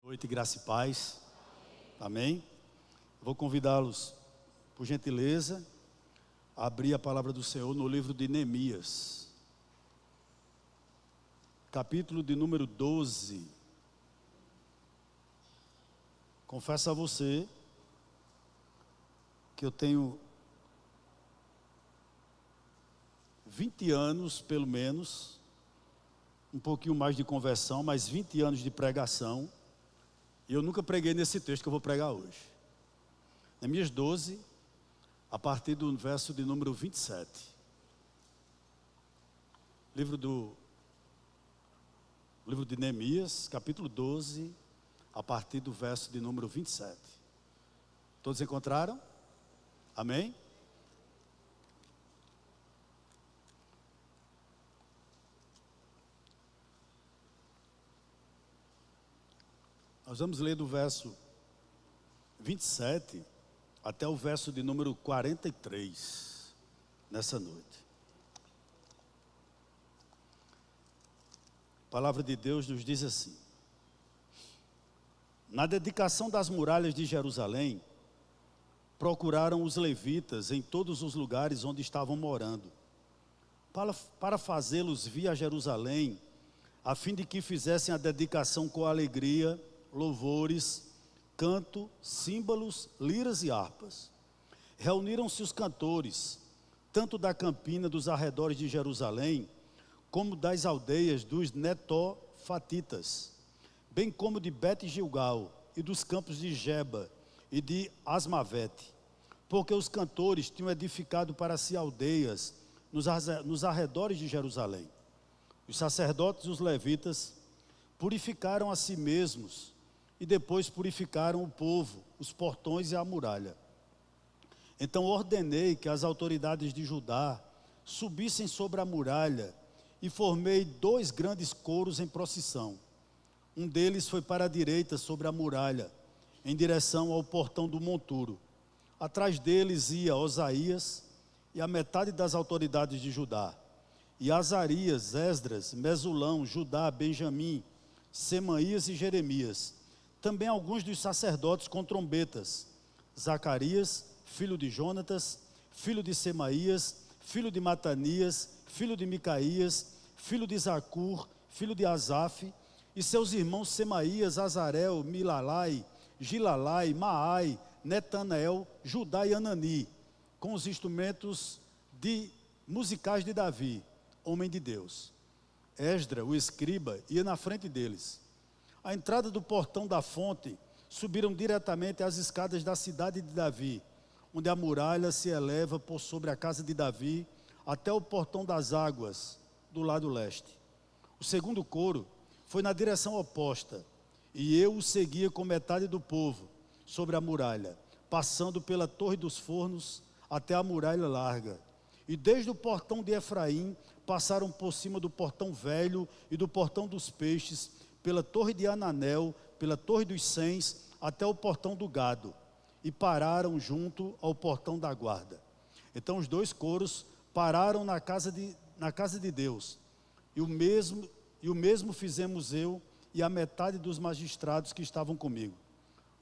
Noite, graça e paz. Amém? Vou convidá-los, por gentileza, a abrir a palavra do Senhor no livro de Neemias, capítulo de número 12. Confesso a você que eu tenho 20 anos, pelo menos, um pouquinho mais de conversão, mas 20 anos de pregação. E eu nunca preguei nesse texto que eu vou pregar hoje. Neemias 12, a partir do verso de número 27. Livro de Neemias, capítulo 12, a partir do verso de número 27. Todos encontraram? Amém? Nós vamos ler do verso 27 até o verso de número 43, nessa noite. A palavra de Deus nos diz assim: na dedicação das muralhas de Jerusalém, procuraram os levitas em todos os lugares onde estavam morando, para fazê-los vir a Jerusalém, a fim de que fizessem a dedicação com alegria, louvores, canto, símbolos, liras e harpas. Reuniram-se os cantores, tanto da campina dos arredores de Jerusalém, como das aldeias dos netofatitas, bem como de Bet-Gilgal e dos campos de Geba e de Asmavete, porque os cantores tinham edificado para si aldeias nos arredores de Jerusalém. Os sacerdotes e os levitas purificaram a si mesmos e depois purificaram o povo, os portões e a muralha. Então ordenei que as autoridades de Judá subissem sobre a muralha e formei 2 grandes coros em procissão. Um deles foi para a direita sobre a muralha, em direção ao portão do monturo. Atrás deles ia Osaías e a metade das autoridades de Judá, e Azarias, Esdras, Mesulão, Judá, Benjamim, Semaías e Jeremias. Também alguns dos sacerdotes com trombetas: Zacarias, filho de Jonatas, filho de Semaías, filho de Matanias, filho de Micaías, filho de Zacur, filho de Asaf, e seus irmãos Semaías, Azarel, Milalai, Gilalai, Maai, Netanel, Judá e Anani, com os instrumentos musicais de Davi, homem de Deus. Esdra, o escriba, ia na frente deles. À entrada do portão da fonte, subiram diretamente às escadas da cidade de Davi, onde a muralha se eleva por sobre a casa de Davi, até o portão das águas, do lado leste. O segundo coro foi na direção oposta, e eu o seguia com metade do povo, sobre a muralha, passando pela Torre dos Fornos, até a muralha larga. E desde o portão de Efraim, passaram por cima do portão velho e do portão dos peixes, pela torre de Ananel, pela torre dos Cens, até o portão do gado, e pararam junto ao portão da guarda. Então os 2 coros pararam na casa de Deus, e o mesmo fizemos eu e a metade dos magistrados que estavam comigo.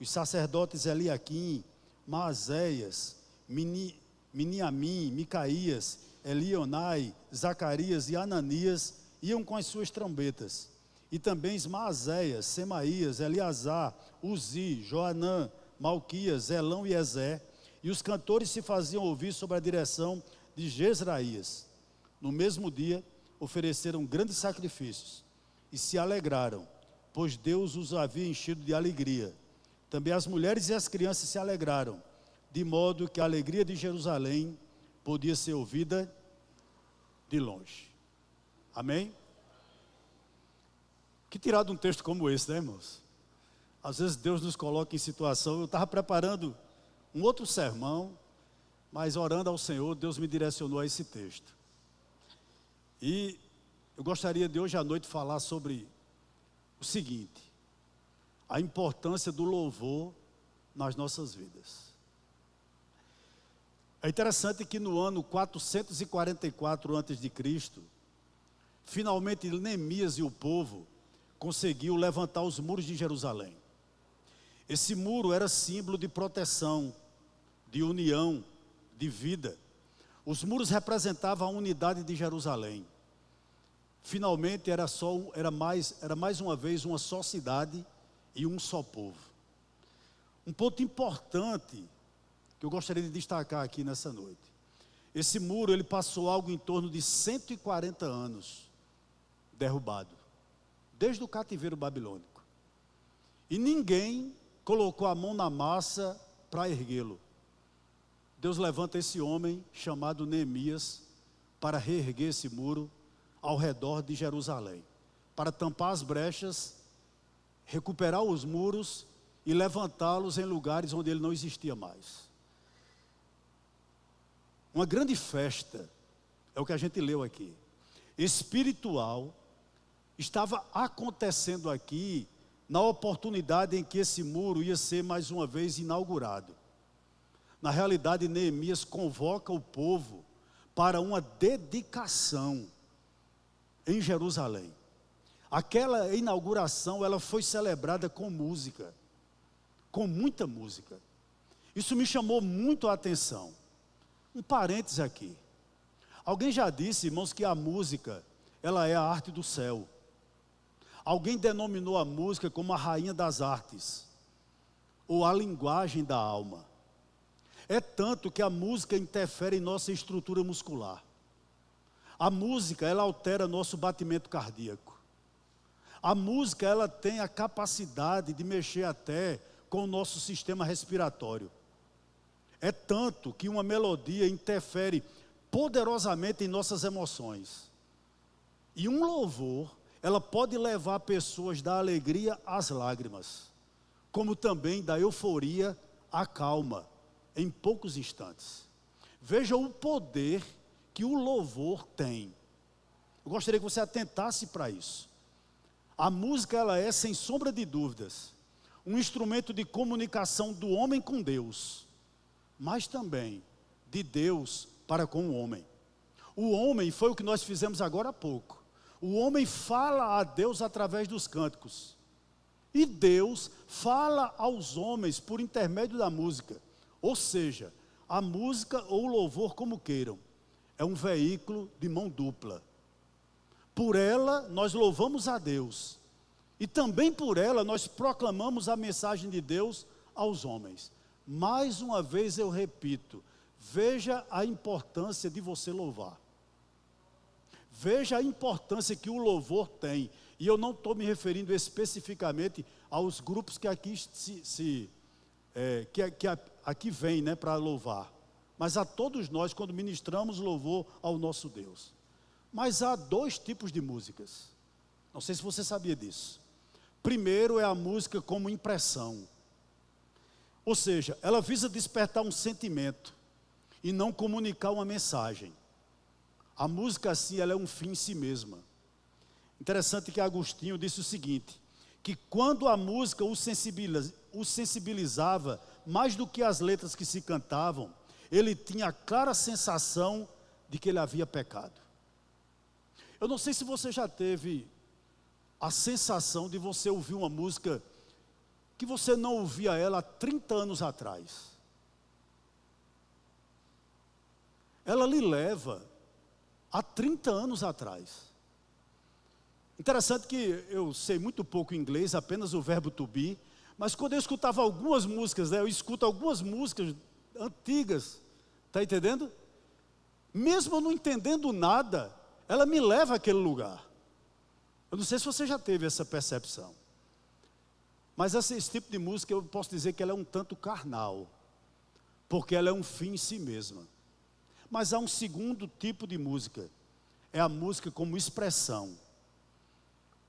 Os sacerdotes Eliaquim, Maazéias, Miniamim, Micaías, Elionai, Zacarias e Ananias iam com as suas trombetas. E também Ismaazéias, Semaías, Eleazar, Uzi, Joanã, Malquias, Elão e Ezé. E os cantores se faziam ouvir sob a direção de Jezraías. No mesmo dia, ofereceram grandes sacrifícios e se alegraram, pois Deus os havia enchido de alegria. Também as mulheres e as crianças se alegraram, de modo que a alegria de Jerusalém podia ser ouvida de longe. Amém? Que tirar de um texto como esse, né, irmãos? Às vezes Deus nos coloca em situação. Eu estava preparando um outro sermão, mas orando ao Senhor, Deus me direcionou a esse texto. E eu gostaria de hoje à noite falar sobre o seguinte: a importância do louvor nas nossas vidas. É interessante que no ano 444 a.C., finalmente Neemias e o povo conseguiu levantar os muros de Jerusalém. Esse muro era símbolo de proteção, de união, de vida. Os muros representavam a unidade de Jerusalém. Finalmente era mais uma vez uma só cidade e um só povo. Um ponto importante que eu gostaria de destacar aqui nessa noite. Esse muro, ele passou algo em torno de 140 anos derrubado, desde o cativeiro babilônico. E ninguém colocou a mão na massa para erguê-lo. Deus levanta esse homem chamado Neemias para reerguer esse muro ao redor de Jerusalém, para tampar as brechas, recuperar os muros e levantá-los em lugares onde ele não existia mais. Uma grande festa, é o que a gente leu aqui, espiritual, estava acontecendo aqui na oportunidade em que esse muro ia ser mais uma vez inaugurado. Na realidade, Neemias convoca o povo para uma dedicação em Jerusalém. Aquela inauguração, ela foi celebrada com música, com muita música. Isso me chamou muito a atenção. Um parêntese aqui. Alguém já disse, irmãos, que a música, ela é a arte do céu. Alguém denominou a música como a rainha das artes, ou a linguagem da alma. É tanto que a música interfere em nossa estrutura muscular. A música, ela altera nosso batimento cardíaco. A música, ela tem a capacidade de mexer até com o nosso sistema respiratório. É tanto que uma melodia interfere poderosamente em nossas emoções. E um louvor, ela pode levar pessoas da alegria às lágrimas, como também da euforia à calma, em poucos instantes. Veja o poder que o louvor tem. Eu gostaria que você atentasse para isso. A música, ela é, sem sombra de dúvidas, um instrumento de comunicação do homem com Deus, mas também de Deus para com o homem. O homem, foi o que nós fizemos agora há pouco, o homem fala a Deus através dos cânticos, e Deus fala aos homens por intermédio da música. Ou seja, a música ou o louvor, como queiram, é um veículo de mão dupla. Por ela nós louvamos a Deus, e também por ela nós proclamamos a mensagem de Deus aos homens. Mais uma vez eu repito, veja a importância de você louvar. Veja a importância que o louvor tem. E eu não estou me referindo especificamente aos grupos que aqui aqui vêm, né, para louvar, mas a todos nós quando ministramos louvor ao nosso Deus. Mas há dois tipos de músicas. Não sei se você sabia disso. Primeiro é a música como impressão. Ou seja, ela visa despertar um sentimento e não comunicar uma mensagem. A música assim, ela é um fim em si mesma. Interessante que Agostinho disse o seguinte, que quando a música o sensibilizava mais do que as letras que se cantavam, ele tinha a clara sensação de que ele havia pecado. Eu não sei se você já teve a sensação de você ouvir uma música que você não ouvia ela há 30 anos atrás. Ela lhe leva há 30 anos atrás. Interessante que eu sei muito pouco inglês, apenas o verbo to be, mas quando eu escutava algumas músicas, né, eu escuto algumas músicas antigas, está entendendo? Mesmo eu não entendendo nada, ela me leva àquele lugar. Eu não sei se você já teve essa percepção, mas esse tipo de música eu posso dizer que ela é um tanto carnal, porque ela é um fim em si mesma. Mas há um segundo tipo de música, é a música como expressão,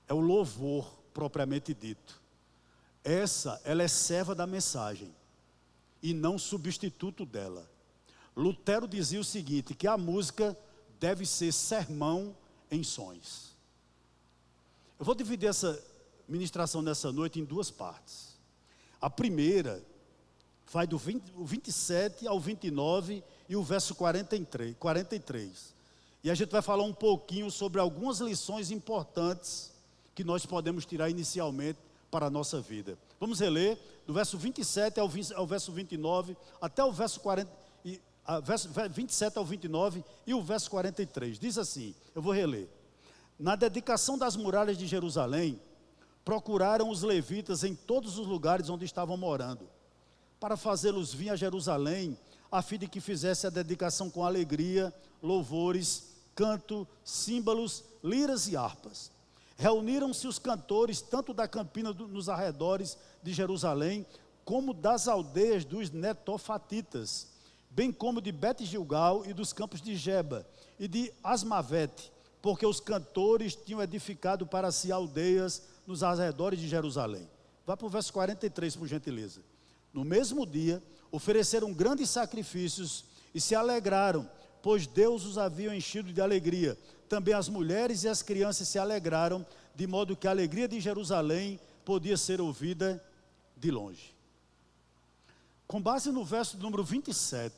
é o louvor propriamente dito. Ela é serva da mensagem e não substituto dela. Lutero dizia o seguinte, que a música deve ser sermão em sons. Eu vou dividir essa ministração nessa noite em duas partes. A primeira vai do 27 ao 29 e o verso 43. E a gente vai falar um pouquinho sobre algumas lições importantes que nós podemos tirar inicialmente para a nossa vida. Vamos reler do verso 27 ao verso 29, até o verso 40, verso 27 ao 29 e o verso 43. Diz assim, eu vou reler. Na dedicação das muralhas de Jerusalém, procuraram os levitas em todos os lugares onde estavam morando, para fazê-los vir a Jerusalém, a fim de que fizesse a dedicação com alegria, louvores, canto, símbolos, liras e harpas. Reuniram-se os cantores, tanto da campina nos arredores de Jerusalém, como das aldeias dos netofatitas, bem como de Bet-Gilgal e dos campos de Geba e de Asmavete, porque os cantores tinham edificado para si aldeias nos arredores de Jerusalém. Vá para o verso 43, por gentileza. No mesmo dia, ofereceram grandes sacrifícios e se alegraram, pois Deus os havia enchido de alegria. Também as mulheres e as crianças se alegraram, de modo que a alegria de Jerusalém podia ser ouvida de longe. Com base no verso número 27,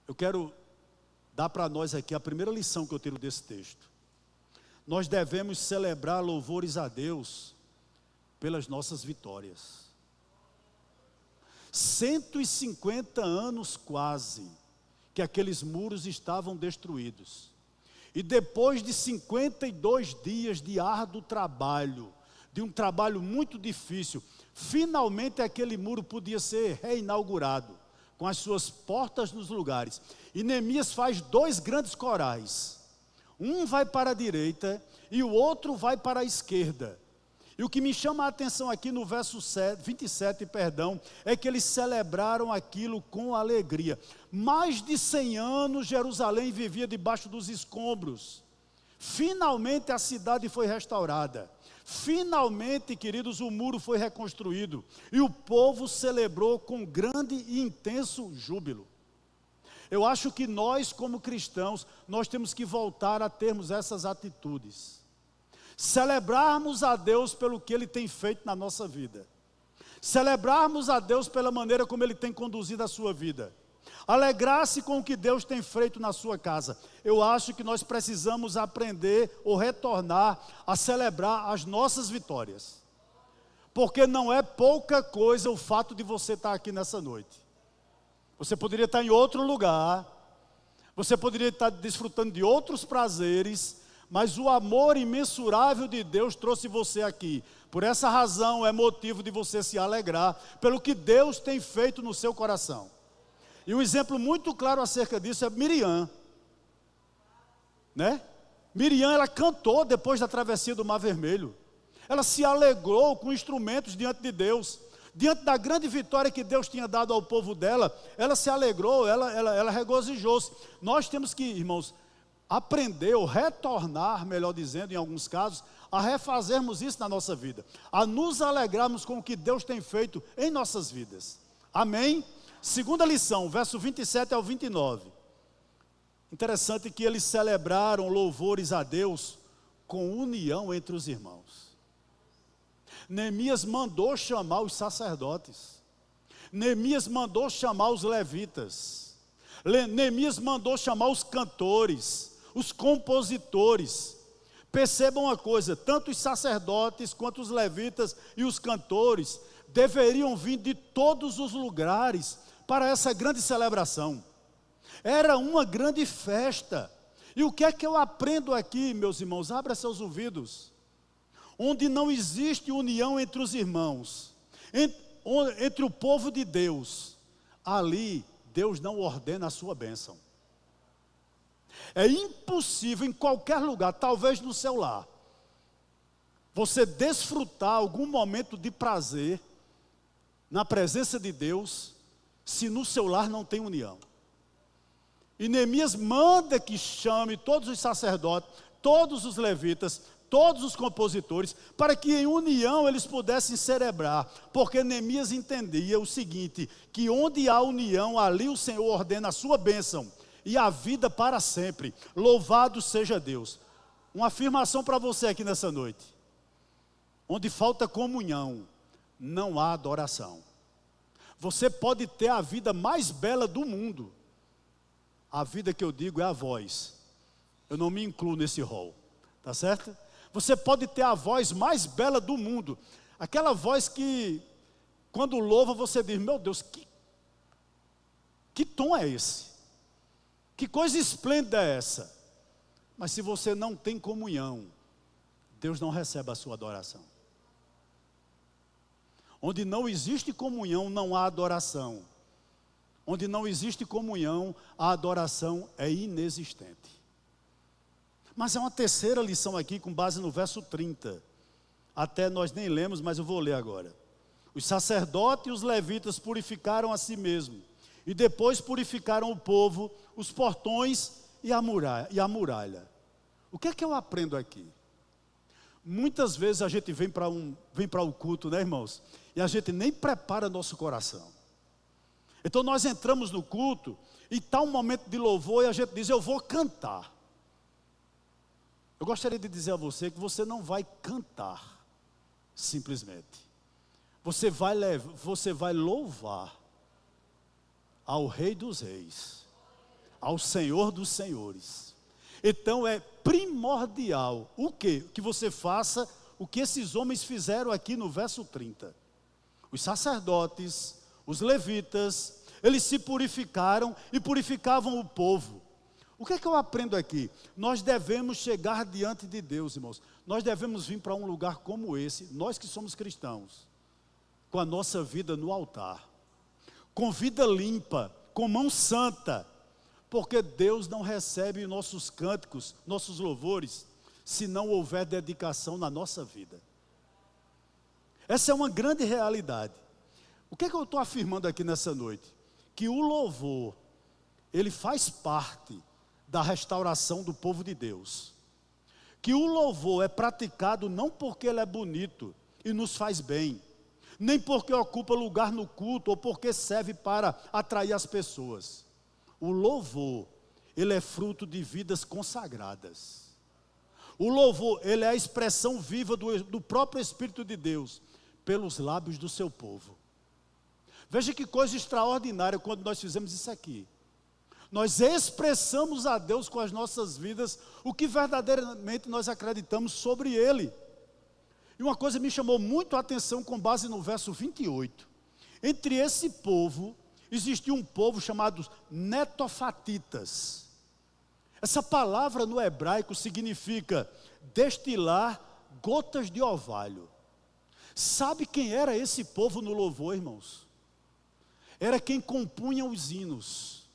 eu quero dar para nós aqui a primeira lição que eu tiro desse texto. Nós devemos celebrar louvores a Deus pelas nossas vitórias. 150 anos quase que aqueles muros estavam destruídos. E depois de 52 dias de árduo trabalho, de um trabalho muito difícil, finalmente aquele muro podia ser reinaugurado, com as suas portas nos lugares. E Neemias faz 2 grandes corais. Um vai para a direita e o outro vai para a esquerda. E o que me chama a atenção aqui no verso 27, é que eles celebraram aquilo com alegria. Mais de 100 anos Jerusalém vivia debaixo dos escombros. Finalmente a cidade foi restaurada. Finalmente, queridos, o muro foi reconstruído. E o povo celebrou com grande e intenso júbilo. Eu acho que nós, como cristãos, nós temos que voltar a termos essas atitudes. Celebrarmos a Deus pelo que Ele tem feito na nossa vida. Celebrarmos a Deus pela maneira como Ele tem conduzido a sua vida. Alegrar-se com o que Deus tem feito na sua casa. Eu acho que nós precisamos aprender ou retornar a celebrar as nossas vitórias. Porque não é pouca coisa o fato de você estar aqui nessa noite. Você poderia estar em outro lugar, você poderia estar desfrutando de outros prazeres, mas o amor imensurável de Deus trouxe você aqui. Por essa razão é motivo de você se alegrar pelo que Deus tem feito no seu coração. E um exemplo muito claro acerca disso é Miriam, né? Miriam, ela cantou depois da travessia do Mar Vermelho. Ela se alegrou com instrumentos diante de Deus. Diante da grande vitória que Deus tinha dado ao povo dela, ela se alegrou, ela regozijou-se. Nós temos que, irmãos, aprender ou retornar, melhor dizendo, em alguns casos, a refazermos isso na nossa vida, a nos alegrarmos com o que Deus tem feito em nossas vidas. Amém? Segunda lição, verso 27 ao 29. Interessante que eles celebraram louvores a Deus com união entre os irmãos. Neemias mandou chamar os sacerdotes. Neemias mandou chamar os levitas. Neemias mandou chamar os cantores, os compositores. Percebam uma coisa, tanto os sacerdotes quanto os levitas e os cantores deveriam vir de todos os lugares para essa grande celebração. Era uma grande festa. E o que é que eu aprendo aqui, meus irmãos? Abra seus ouvidos. Onde não existe união entre os irmãos, entre o povo de Deus, ali Deus não ordena a sua bênção. É impossível em qualquer lugar, talvez no seu lar, você desfrutar algum momento de prazer na presença de Deus, se no seu lar não tem união. E Neemias manda que chame todos os sacerdotes, todos os levitas, todos os compositores, para que em união eles pudessem celebrar, porque Neemias entendia o seguinte, que onde há união, ali o Senhor ordena a sua bênção, e a vida para sempre. Louvado seja Deus. Uma afirmação para você aqui nessa noite, onde falta comunhão, não há adoração. Você pode ter a vida mais bela do mundo, a vida que eu digo é a voz, eu não me incluo nesse rol, tá certo? Você pode ter a voz mais bela do mundo, Aquela voz que, quando louva, você diz, meu Deus, que tom é esse? Que coisa esplêndida é essa? Mas se você não tem comunhão, Deus não recebe a sua adoração. Onde não existe comunhão, não há adoração. Onde não existe comunhão, a adoração é inexistente. Mas é uma terceira lição aqui, com base no verso 30. Até nós nem lemos, mas eu vou ler agora. Os sacerdotes e os levitas purificaram a si mesmos, e depois purificaram o povo, os portões e a muralha. O que é que eu aprendo aqui? Muitas vezes a gente vem para o culto, né, irmãos? E a gente nem prepara nosso coração. Então nós entramos no culto, e está um momento de louvor, e a gente diz, eu vou cantar. Eu gostaria de dizer a você que você não vai cantar, simplesmente. Você vai louvar ao Rei dos Reis, ao Senhor dos Senhores. Então é primordial o quê? Que você faça o que esses homens fizeram aqui no verso 30. Os sacerdotes, os levitas, eles se purificaram e purificavam o povo. O que é que eu aprendo aqui? Nós devemos chegar diante de Deus, irmãos. Nós devemos vir para um lugar como esse, nós que somos cristãos, com a nossa vida no altar, com vida limpa, com mão santa, porque Deus não recebe nossos cânticos, nossos louvores, se não houver dedicação na nossa vida. Essa é uma grande realidade. O que é que eu estou afirmando aqui nessa noite? Que o louvor, ele faz parte da restauração do povo de Deus. Que o louvor é praticado não porque ele é bonito e nos faz bem, nem porque ocupa lugar no culto ou porque serve para atrair as pessoas. O louvor, ele é fruto de vidas consagradas. O louvor, ele é a expressão viva do próprio Espírito de Deus pelos lábios do seu povo. Veja que coisa extraordinária quando nós fizemos isso aqui. Nós expressamos a Deus com as nossas vidas o que verdadeiramente nós acreditamos sobre Ele. E uma coisa me chamou muito a atenção com base no verso 28. Entre esse povo, existia um povo chamado netofatitas. Essa palavra no hebraico significa destilar gotas de orvalho. Sabe quem era esse povo no louvor, irmãos? Era quem compunha os hinos.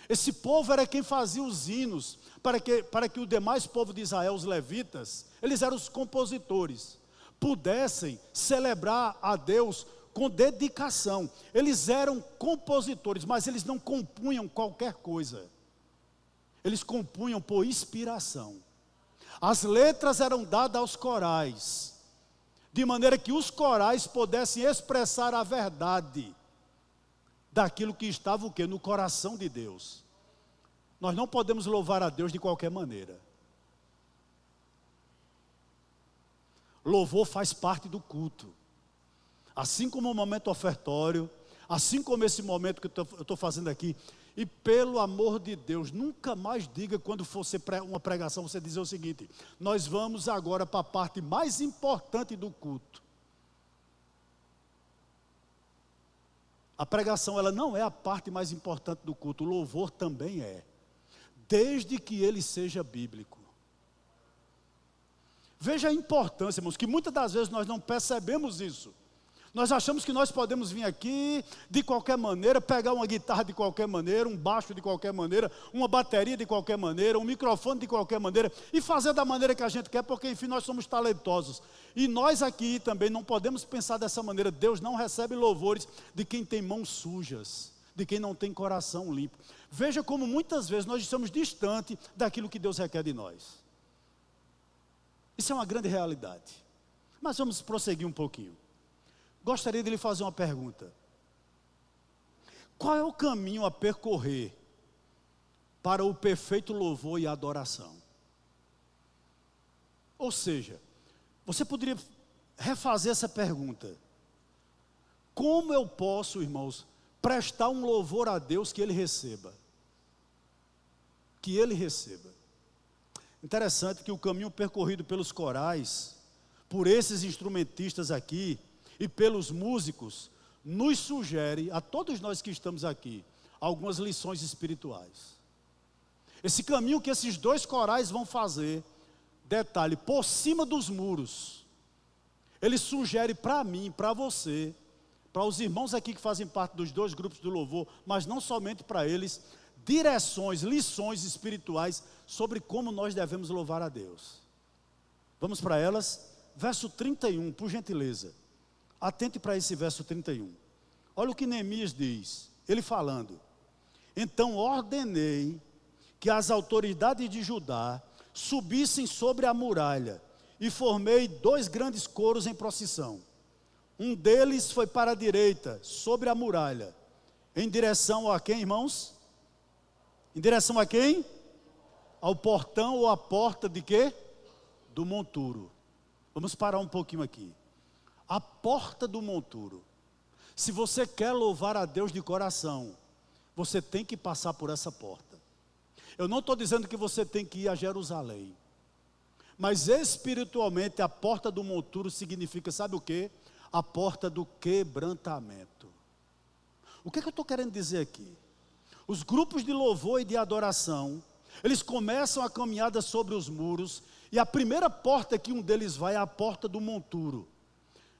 Esse povo era quem fazia os hinos, para que o demais povo de Israel, os levitas, eles eram os compositores, pudessem celebrar a Deus com dedicação. Eles eram compositores, mas eles não compunham qualquer coisa. Eles compunham por inspiração. As letras eram dadas aos corais, de maneira que os corais pudessem expressar a verdade daquilo que estava o quê? No coração de Deus. Nós não podemos louvar a Deus de qualquer maneira. Louvor faz parte do culto. Assim como o momento ofertório, assim como esse momento que eu estou fazendo aqui. E pelo amor de Deus, nunca mais diga quando for uma pregação, você dizer o seguinte: nós vamos agora para a parte mais importante do culto. A pregação, ela não é a parte mais importante do culto, o louvor também é, desde que ele seja bíblico. Veja a importância, irmãos, que muitas das vezes nós não percebemos isso. Nós achamos que nós podemos vir aqui de qualquer maneira, pegar uma guitarra de qualquer maneira, um baixo de qualquer maneira, uma bateria de qualquer maneira, um microfone de qualquer maneira, e fazer da maneira que a gente quer, porque enfim nós somos talentosos. E nós aqui também não podemos pensar dessa maneira. Deus não recebe louvores de quem tem mãos sujas, de quem não tem coração limpo. Veja como muitas vezes nós estamos distantes daquilo que Deus requer de nós. Isso é uma grande realidade. Mas vamos prosseguir um pouquinho. Gostaria de lhe fazer uma pergunta. Qual é o caminho a percorrer para o perfeito louvor e adoração? Ou seja, você poderia refazer essa pergunta. Como eu posso, irmãos, prestar um louvor a Deus que Ele receba? Que Ele receba. Interessante que o caminho percorrido pelos corais por esses instrumentistas aqui e pelos músicos, nos sugere, a todos nós que estamos aqui, algumas lições espirituais. Esse caminho que esses dois corais vão fazer, detalhe, por cima dos muros, ele sugere para mim, para você, para os irmãos aqui que fazem parte dos dois grupos do louvor, mas não somente para eles, direções, lições espirituais sobre como nós devemos louvar a Deus. Vamos para elas? Verso 31, por gentileza. Atente para esse verso 31. Olha o que Neemias diz, ele falando: então ordenei que as autoridades de Judá subissem sobre a muralha, e formei 2 grandes coros em procissão. Um deles foi para a direita, sobre a muralha, em direção a quem, irmãos? Em direção a quem? Ao portão ou à porta de quê? Do monturo. Vamos parar um pouquinho aqui. A porta do monturo. Se você quer louvar a Deus de coração, você tem que passar por essa porta. Eu não estou dizendo que você tem que ir a Jerusalém, mas espiritualmente a porta do monturo significa, sabe o quê? A porta do quebrantamento. O que eu estou querendo dizer aqui? Os grupos de louvor e de adoração, eles começam a caminhada sobre os muros, e a primeira porta que um deles vai é a porta do monturo.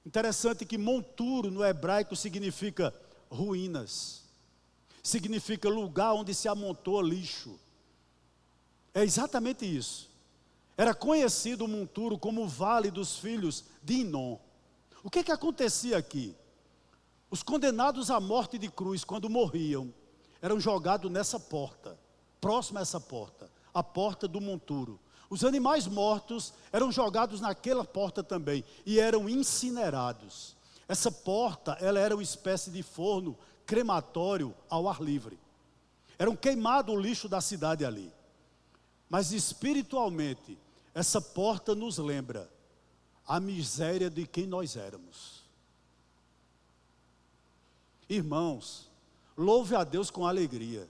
Interessante que monturo no hebraico significa ruínas, significa lugar onde se amontoa lixo. É exatamente isso. Era conhecido o monturo como o Vale dos Filhos de Inom. O que acontecia aqui? Os condenados à morte de cruz, quando morriam, eram jogados nessa porta, próxima a essa porta, a porta do monturo. Os animais mortos eram jogados naquela porta também e eram incinerados. Essa porta, ela era uma espécie de forno crematório ao ar livre. Era queimado o lixo da cidade ali. Mas espiritualmente, essa porta nos lembra a miséria de quem nós éramos. Irmãos, louve a Deus com alegria,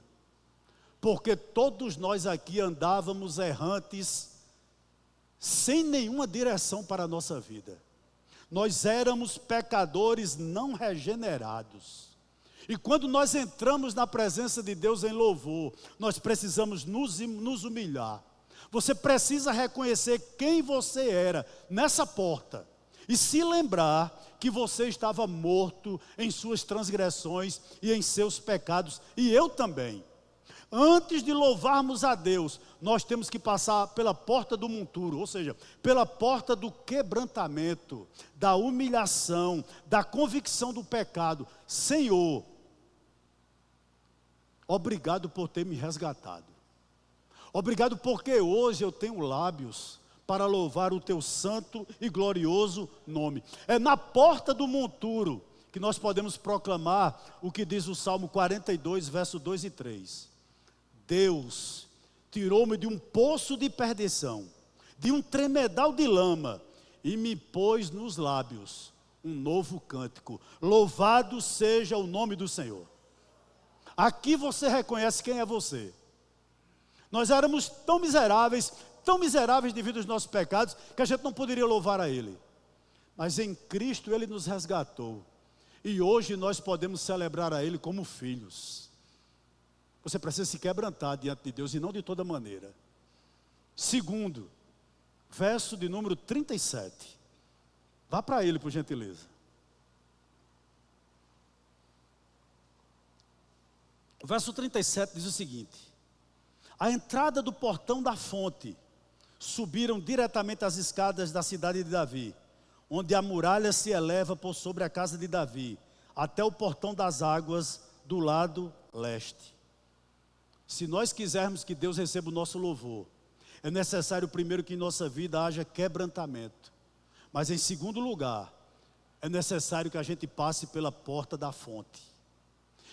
porque todos nós aqui andávamos errantes, sem nenhuma direção para a nossa vida. Nós éramos pecadores não regenerados. E quando nós entramos na presença de Deus em louvor, nós precisamos nos humilhar. Você precisa reconhecer quem você era nessa porta e se lembrar que você estava morto em suas transgressões e em seus pecados, e eu também. Antes de louvarmos a Deus, nós temos que passar pela porta do monturo, ou seja, pela porta do quebrantamento, da humilhação, da convicção do pecado. Senhor, obrigado por ter me resgatado. Obrigado porque hoje eu tenho lábios para louvar o teu santo e glorioso nome. É na porta do monturo que nós podemos proclamar o que diz o Salmo 42, verso 2 e 3. Deus tirou-me de um poço de perdição, de um tremedal de lama, e me pôs nos lábios um novo cântico. Louvado seja o nome do Senhor. Aqui você reconhece quem é você. Nós éramos tão miseráveis devido aos nossos pecados, que a gente não poderia louvar a Ele. Mas em Cristo Ele nos resgatou, e hoje nós podemos celebrar a Ele como filhos. Você precisa se quebrantar diante de Deus, e não de toda maneira. Segundo, verso de número 37. Vá para ele, por gentileza. O verso 37 diz o seguinte: à entrada do portão da fonte, subiram diretamente as escadas da cidade de Davi, onde a muralha se eleva por sobre a casa de Davi, até o portão das águas do lado leste. Se nós quisermos que Deus receba o nosso louvor, é necessário primeiro que em nossa vida haja quebrantamento. Mas em segundo lugar, é necessário que a gente passe pela porta da fonte.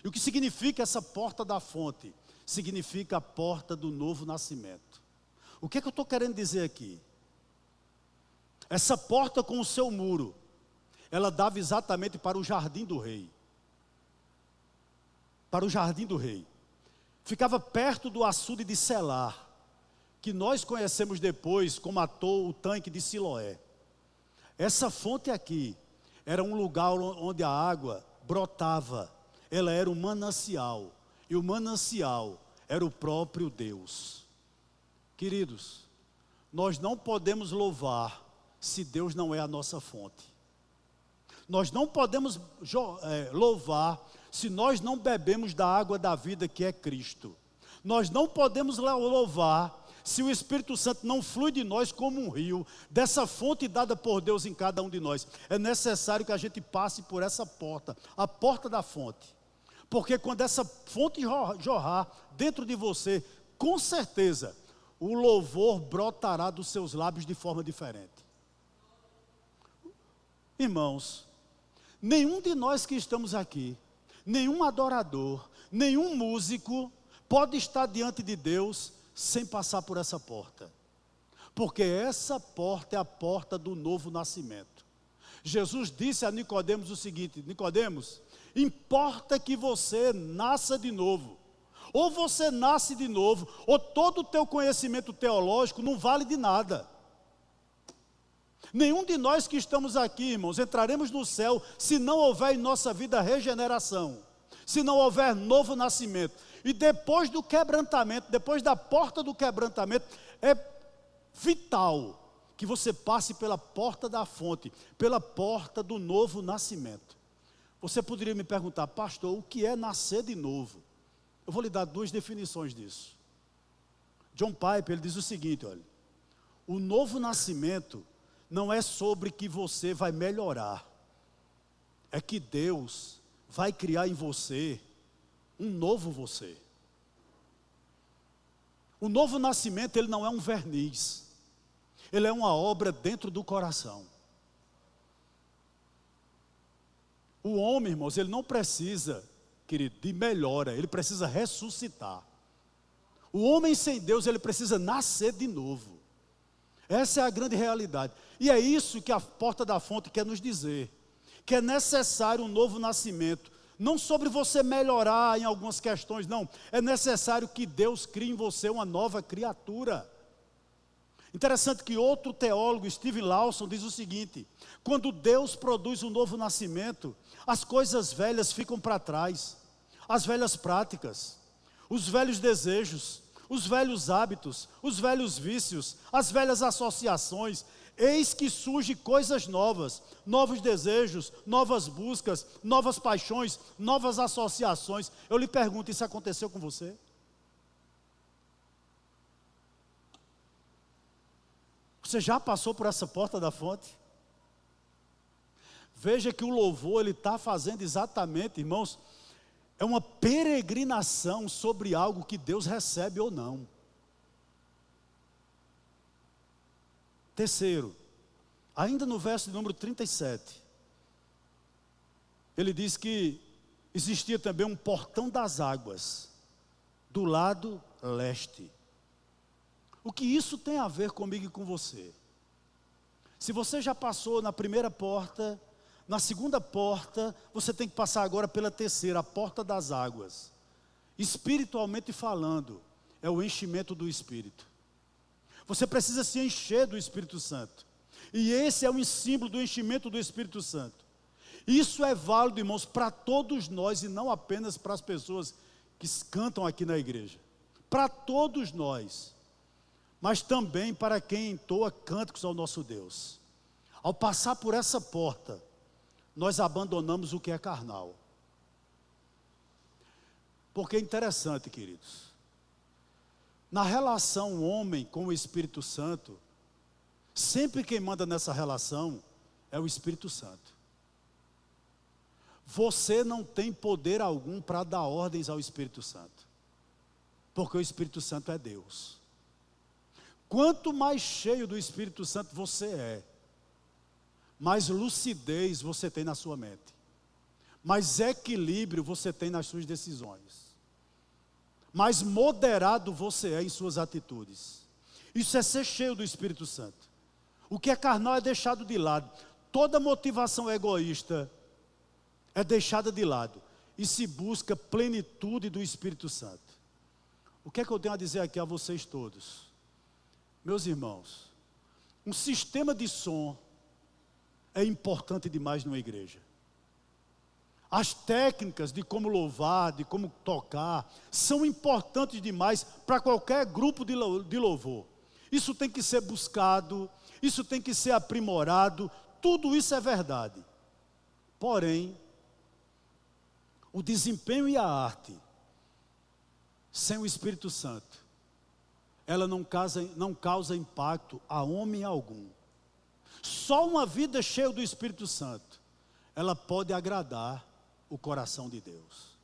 E o que significa essa porta da fonte? Significa a porta do novo nascimento. O que eu estou querendo dizer aqui? Essa porta com o seu muro, ela dava exatamente para o jardim do rei. Para o jardim do rei. Ficava perto do açude de Selar, que nós conhecemos depois como o tanque de Siloé. Essa fonte aqui era um lugar onde a água brotava. Ela era um manancial. E o manancial era o próprio Deus. Queridos, nós não podemos louvar se Deus não é a nossa fonte. Nós não podemos louvar se nós não bebemos da água da vida que é Cristo. Nós não podemos louvar se o Espírito Santo não flui de nós como um rio, dessa fonte dada por Deus em cada um de nós. É necessário que a gente passe por essa porta, a porta da fonte. Porque quando essa fonte jorrar dentro de você, com certeza, o louvor brotará dos seus lábios de forma diferente. Irmãos, nenhum de nós que estamos aqui, nenhum adorador, nenhum músico pode estar diante de Deus sem passar por essa porta. Porque essa porta é a porta do novo nascimento. Jesus disse a Nicodemos o seguinte: Nicodemos, importa que você nasça de novo. Ou você nasce de novo, ou todo o teu conhecimento teológico não vale de nada. Nenhum de nós que estamos aqui, irmãos, entraremos no céu se não houver em nossa vida regeneração, se não houver novo nascimento. E depois do quebrantamento, depois da porta do quebrantamento, é vital que você passe pela porta da fonte, pela porta do novo nascimento. Você poderia me perguntar: pastor, o que é nascer de novo? Eu vou lhe dar duas definições disso. John Piper, ele diz o seguinte, olha: o novo nascimento não é sobre que você vai melhorar, é que Deus vai criar em você um novo você. O novo nascimento, ele não é um verniz, ele é uma obra dentro do coração. O homem, irmãos, ele não precisa, querido, de melhora, ele precisa ressuscitar. O homem sem Deus, ele precisa nascer de novo. Essa é a grande realidade. E é isso que a porta da fonte quer nos dizer, que é necessário um novo nascimento. Não sobre você melhorar em algumas questões, não. É necessário que Deus crie em você uma nova criatura. Interessante que outro teólogo, Steve Lawson, diz o seguinte: quando Deus produz um novo nascimento, as coisas velhas ficam para trás, as velhas práticas, os velhos desejos, os velhos hábitos, os velhos vícios, as velhas associações. Eis que surgem coisas novas, novos desejos, novas buscas, novas paixões, novas associações. Eu lhe pergunto, isso aconteceu com você? Você já passou por essa porta da fonte? Veja que o louvor, ele está fazendo exatamente, irmãos, é uma peregrinação sobre algo que Deus recebe ou não. Terceiro, ainda no verso de número 37, ele diz que existia também um portão das águas, do lado leste. O que isso tem a ver comigo e com você? Se você já passou na primeira porta, na segunda porta, você tem que passar agora pela terceira, a porta das águas. Espiritualmente falando, é o enchimento do Espírito. Você precisa se encher do Espírito Santo. E esse é um símbolo do enchimento do Espírito Santo. Isso é válido, irmãos, para todos nós e não apenas para as pessoas que cantam aqui na igreja. Para todos nós. Mas também para quem entoa cânticos ao nosso Deus. Ao passar por essa porta, nós abandonamos o que é carnal. Porque é interessante, queridos. Na relação homem com o Espírito Santo, sempre quem manda nessa relação é o Espírito Santo. Você não tem poder algum para dar ordens ao Espírito Santo, porque o Espírito Santo é Deus. Quanto mais cheio do Espírito Santo você é, mais lucidez você tem na sua mente, mais equilíbrio você tem nas suas decisões, mais moderado você é em suas atitudes. Isso é ser cheio do Espírito Santo. O que é carnal é deixado de lado. Toda motivação egoísta é deixada de lado e se busca plenitude do Espírito Santo. O que é que eu tenho a dizer aqui a vocês todos? Meus irmãos, um sistema de som é importante demais numa igreja. As técnicas de como louvar, de como tocar, são importantes demais para qualquer grupo de louvor. Isso tem que ser buscado, isso tem que ser aprimorado, tudo isso é verdade. Porém, o desempenho e a arte, sem o Espírito Santo, ela não causa impacto a homem algum. Só uma vida cheia do Espírito Santo, ela pode agradar o coração de Deus.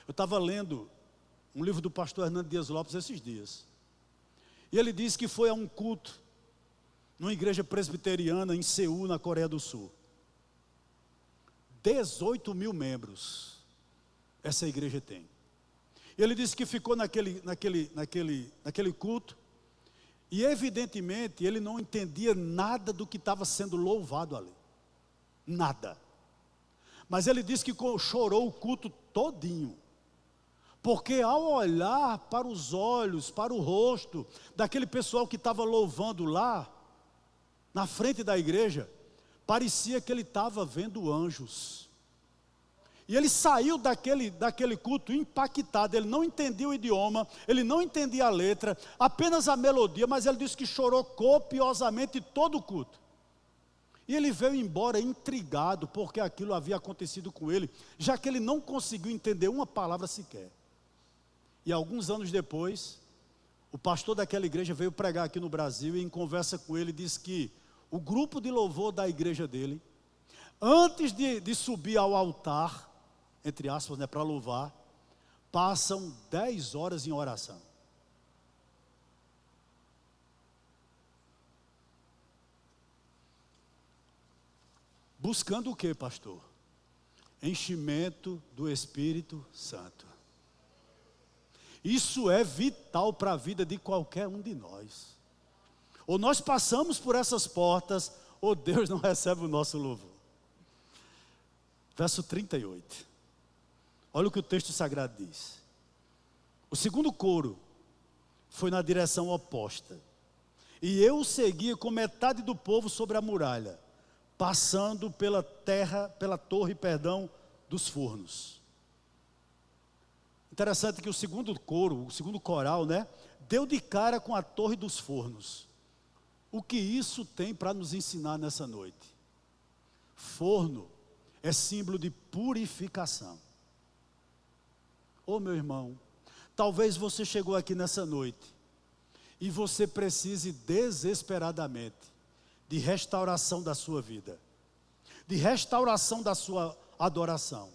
Eu estava lendo um livro do pastor Hernando Dias Lopes esses dias. E ele disse que foi a um culto, numa igreja presbiteriana em Seul, na Coreia do Sul. 18 mil membros essa igreja tem. E ele disse que ficou naquele culto, e evidentemente ele não entendia nada do que estava sendo louvado ali. Nada. Mas ele disse que chorou o culto todinho. Porque ao olhar para os olhos, para o rosto daquele pessoal que estava louvando lá, na frente da igreja, parecia que ele estava vendo anjos. E ele saiu daquele culto impactado. Ele não entendia o idioma, ele não entendia a letra, apenas a melodia, mas ele disse que chorou copiosamente todo o culto. E ele veio embora intrigado, porque aquilo havia acontecido com ele, já que ele não conseguiu entender uma palavra sequer. E alguns anos depois, o pastor daquela igreja veio pregar aqui no Brasil, e em conversa com ele, disse que o grupo de louvor da igreja dele, antes de subir ao altar, entre aspas, para louvar, passam 10 horas em oração. Buscando o que, pastor? Enchimento do Espírito Santo. Isso é vital para a vida de qualquer um de nós. Ou nós passamos por essas portas, ou Deus não recebe o nosso louvor. Verso 38. Olha o que o texto sagrado diz. O segundo coro foi na direção oposta. E eu seguia com metade do povo sobre a muralha, passando pela torre dos fornos. Interessante que o segundo coro, o segundo coral, deu de cara com a torre dos fornos. O que isso tem para nos ensinar nessa noite? Forno é símbolo de purificação. Ô meu irmão, talvez você chegou aqui nessa noite e você precise desesperadamente de restauração da sua vida, de restauração da sua adoração.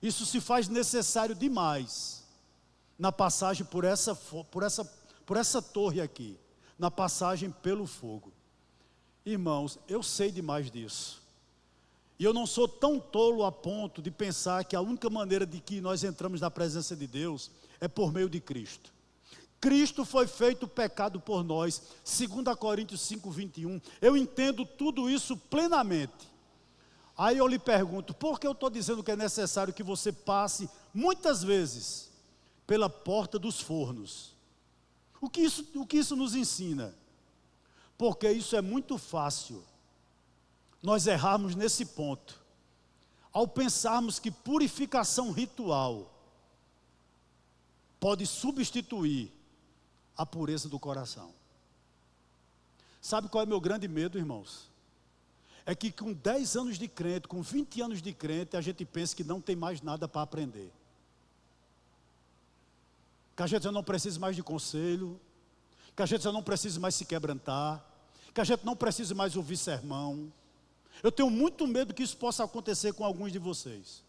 Isso se faz necessário demais na passagem por essa torre aqui, na passagem pelo fogo. Irmãos, eu sei demais disso. E eu não sou tão tolo a ponto de pensar que a única maneira de que nós entramos na presença de Deus é por meio de Cristo. Cristo foi feito pecado por nós, 2 Coríntios 5:21. Eu entendo tudo isso plenamente. Aí eu lhe pergunto, por que eu estou dizendo que é necessário que você passe muitas vezes pela porta dos fornos? O que isso nos ensina? Porque isso é muito fácil nós errarmos nesse ponto, ao pensarmos que purificação ritual pode substituir a pureza do coração. Sabe qual é o meu grande medo, irmãos? É que com 10 anos de crente, com 20 anos de crente, a gente pensa que não tem mais nada para aprender. Que a gente já não precisa mais de conselho, que a gente já não precisa mais se quebrantar, que a gente não precisa mais ouvir sermão. Eu tenho muito medo que isso possa acontecer com alguns de vocês.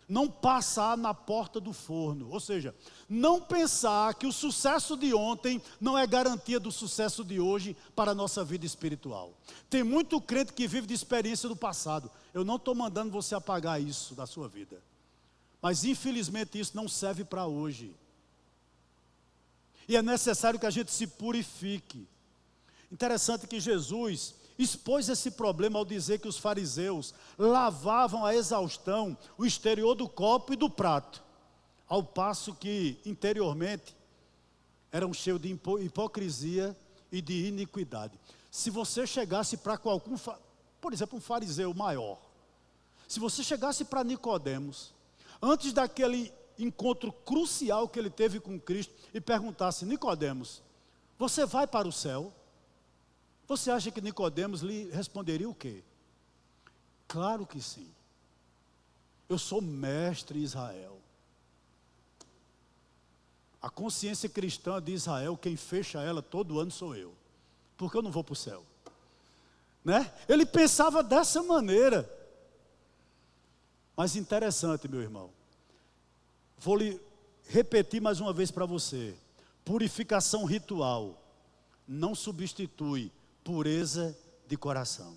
Não passar na porta do forno, ou seja, não pensar que o sucesso de ontem não é garantia do sucesso de hoje para a nossa vida espiritual. Tem muito crente que vive de experiência do passado. Eu não estou mandando você apagar isso da sua vida, mas infelizmente isso não serve para hoje. E é necessário que a gente se purifique. Interessante que Jesus expôs esse problema ao dizer que os fariseus lavavam a exaustão o exterior do copo e do prato, ao passo que interiormente eram cheios de hipocrisia e de iniquidade. Se você chegasse para qualquer, por exemplo, um fariseu maior, se você chegasse para Nicodemos, antes daquele encontro crucial que ele teve com Cristo, e perguntasse: Nicodemos, você vai para o céu? Você acha que Nicodemos lhe responderia o quê? Claro que sim. Eu sou mestre em Israel. A consciência cristã de Israel, quem fecha ela todo ano sou eu. Porque eu não vou para o céu. Né? Ele pensava dessa maneira. Mas interessante, meu irmão. Vou lhe repetir mais uma vez para você. Purificação ritual não substitui pureza de coração.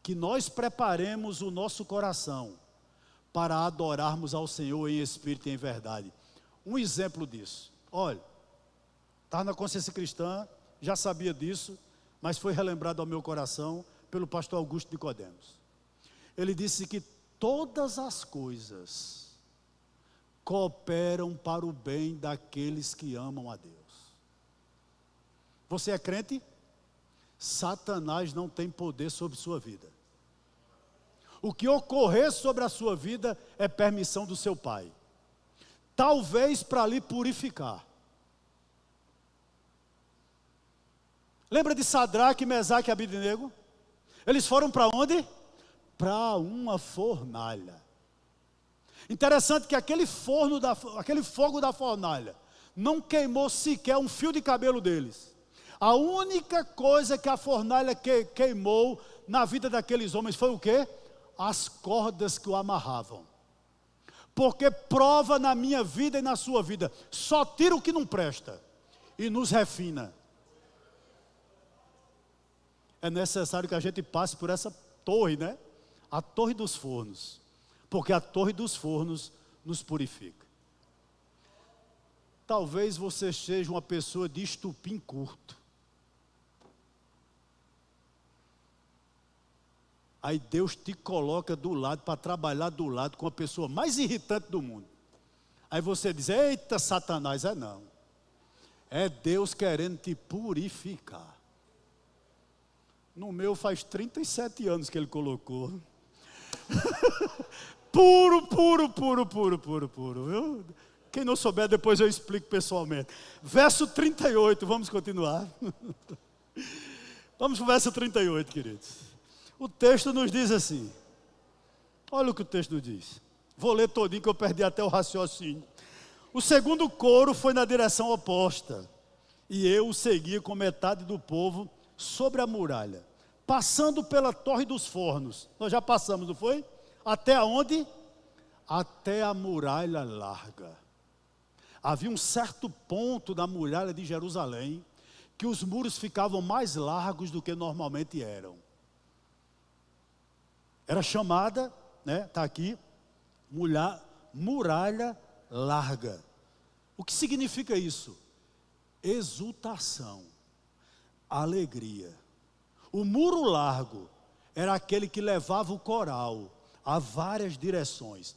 Que nós preparemos o nosso coração para adorarmos ao Senhor em espírito e em verdade. Um exemplo disso. Olha, estava na consciência cristã, já sabia disso, mas foi relembrado ao meu coração pelo pastor Augusto Nicodemos. Ele disse que todas as coisas cooperam para o bem daqueles que amam a Deus. Você é crente? Satanás não tem poder sobre sua vida. O que ocorrer sobre a sua vida é permissão do seu pai. Talvez para lhe purificar. Lembra de Sadraque, Mesaque e Abednego? Eles foram para onde? Para uma fornalha. Interessante que aquele fogo da fornalha não queimou sequer um fio de cabelo deles. A única coisa que a fornalha queimou na vida daqueles homens foi o quê? As cordas que o amarravam. Porque prova na minha vida e na sua vida, só tira o que não presta e nos refina. É necessário que a gente passe por essa torre, né? A torre dos fornos. Porque a torre dos fornos nos purifica. Talvez você seja uma pessoa de estupim curto. Aí Deus te coloca do lado, para trabalhar do lado com a pessoa mais irritante do mundo. Aí você diz: eita, Satanás, não. É Deus querendo te purificar. No meu faz 37 anos que ele colocou. Puro, viu? Quem não souber, depois eu explico pessoalmente. Verso 38, vamos continuar. Vamos para o verso 38, queridos. O texto nos diz assim. Olha o que o texto nos diz. Vou ler todinho que eu perdi até o raciocínio. O segundo coro foi na direção oposta. E eu o segui com metade do povo sobre a muralha, passando pela torre dos fornos. Nós já passamos, não foi? Até onde? Até a muralha larga. Havia um certo ponto da muralha de Jerusalém que os muros ficavam mais largos do que normalmente eram. Era chamada, né, está aqui, muralha larga. O que significa isso? Exultação, alegria. O muro largo era aquele que levava o coral a várias direções.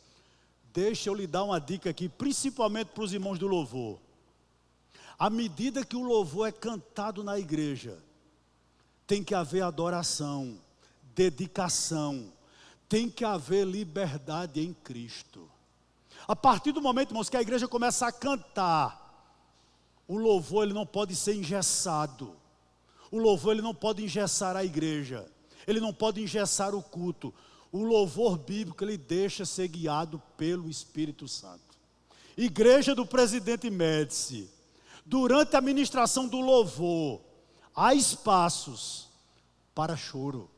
Deixa eu lhe dar uma dica aqui, principalmente para os irmãos do louvor. À medida que o louvor é cantado na igreja, tem que haver adoração, dedicação, tem que haver liberdade em Cristo. A partir do momento, irmãos, que a igreja começa a cantar, o louvor ele não pode ser engessado. O louvor ele não pode engessar a igreja. Ele não pode engessar o culto. O louvor bíblico ele deixa ser guiado pelo Espírito Santo. Igreja do Presidente Médici, durante a ministração do louvor, há espaços para choro.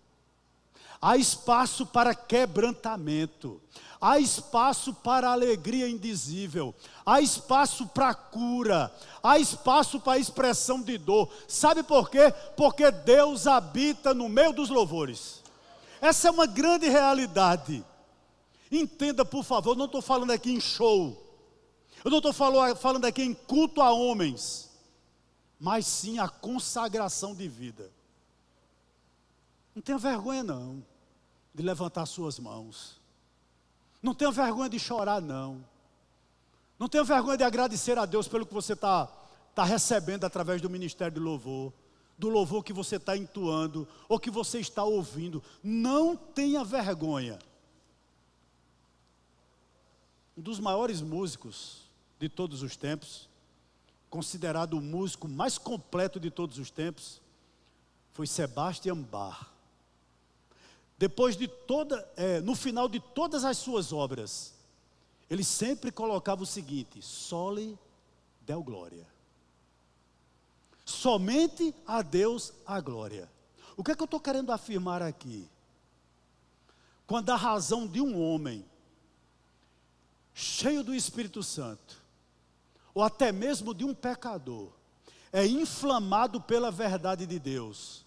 Há espaço para quebrantamento. Há espaço para alegria indizível. Há espaço para cura. Há espaço para expressão de dor. Sabe por quê? Porque Deus habita no meio dos louvores. Essa é uma grande realidade. Entenda, por favor, eu não estou falando aqui em show. Eu não estou falando aqui em culto a homens. Mas sim a consagração de vida. Não tenha vergonha não de levantar suas mãos. Não tenha vergonha de chorar não. Não tenha vergonha de agradecer a Deus pelo que você está recebendo através do ministério de louvor. do louvor que você está entoando, ou que você está ouvindo. Não tenha vergonha. Um dos maiores músicos de todos os tempos, considerado o músico mais completo de todos os tempos, foi Sebastian Bach. Depois de no final de todas as suas obras, ele sempre colocava o seguinte: Soli Deo Gloria. Somente a Deus a glória. O que é que eu estou querendo afirmar aqui? Quando a razão de um homem cheio do Espírito Santo, ou até mesmo de um pecador, é inflamado pela verdade de Deus,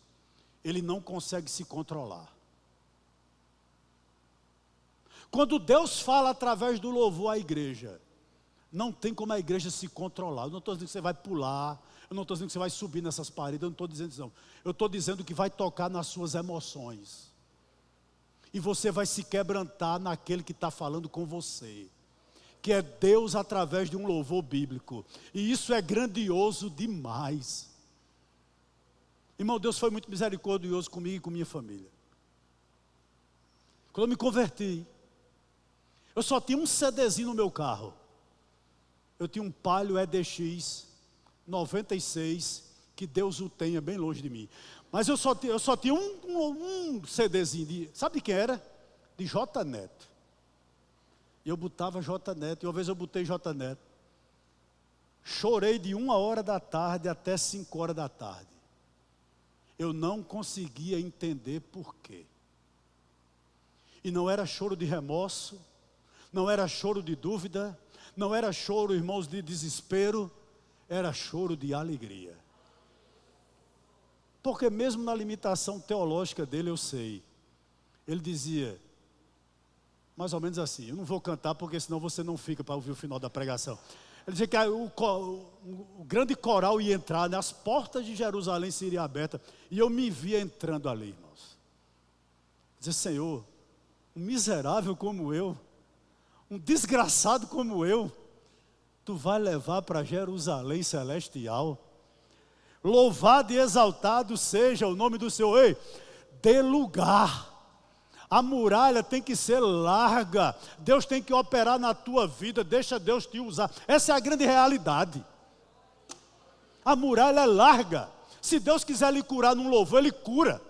ele não consegue se controlar. Quando Deus fala através do louvor à igreja, não tem como a igreja se controlar. Eu não estou dizendo que você vai pular, eu não estou dizendo que você vai subir nessas paredes, eu não estou dizendo isso não. Eu estou dizendo que vai tocar nas suas emoções. E você vai se quebrantar naquele que está falando com você, que é Deus através de um louvor bíblico. E isso é grandioso demais. Irmão, Deus foi muito misericordioso comigo e com minha família. Quando eu me converti, eu só tinha um CDzinho no meu carro. Eu tinha um Palio EDX 96, que Deus o tenha bem longe de mim. Mas eu só tinha um CDzinho, sabe de quem era? De J Neto. E eu botava J Neto, e uma vez eu botei J Neto. Chorei de 1h da tarde até 5h da tarde. Eu não conseguia entender por quê. E não era choro de remorso, não era choro de dúvida, não era choro, irmãos, de desespero, era choro de alegria. Porque mesmo na limitação teológica dele, eu sei, ele dizia, mais ou menos assim, eu não vou cantar porque senão você não fica para ouvir o final da pregação. Ele dizia que o grande coral ia entrar, né? As portas de Jerusalém seriam abertas, e eu me via entrando ali, irmãos. Dizia, Senhor, um miserável como eu, um desgraçado como eu, tu vai levar para Jerusalém celestial. Louvado e exaltado seja o nome do Senhor. Ei, dê lugar. A muralha tem que ser larga. Deus tem que operar na tua vida. Deixa Deus te usar. Essa é a grande realidade. A muralha é larga. Se Deus quiser lhe curar num louvor, Ele cura.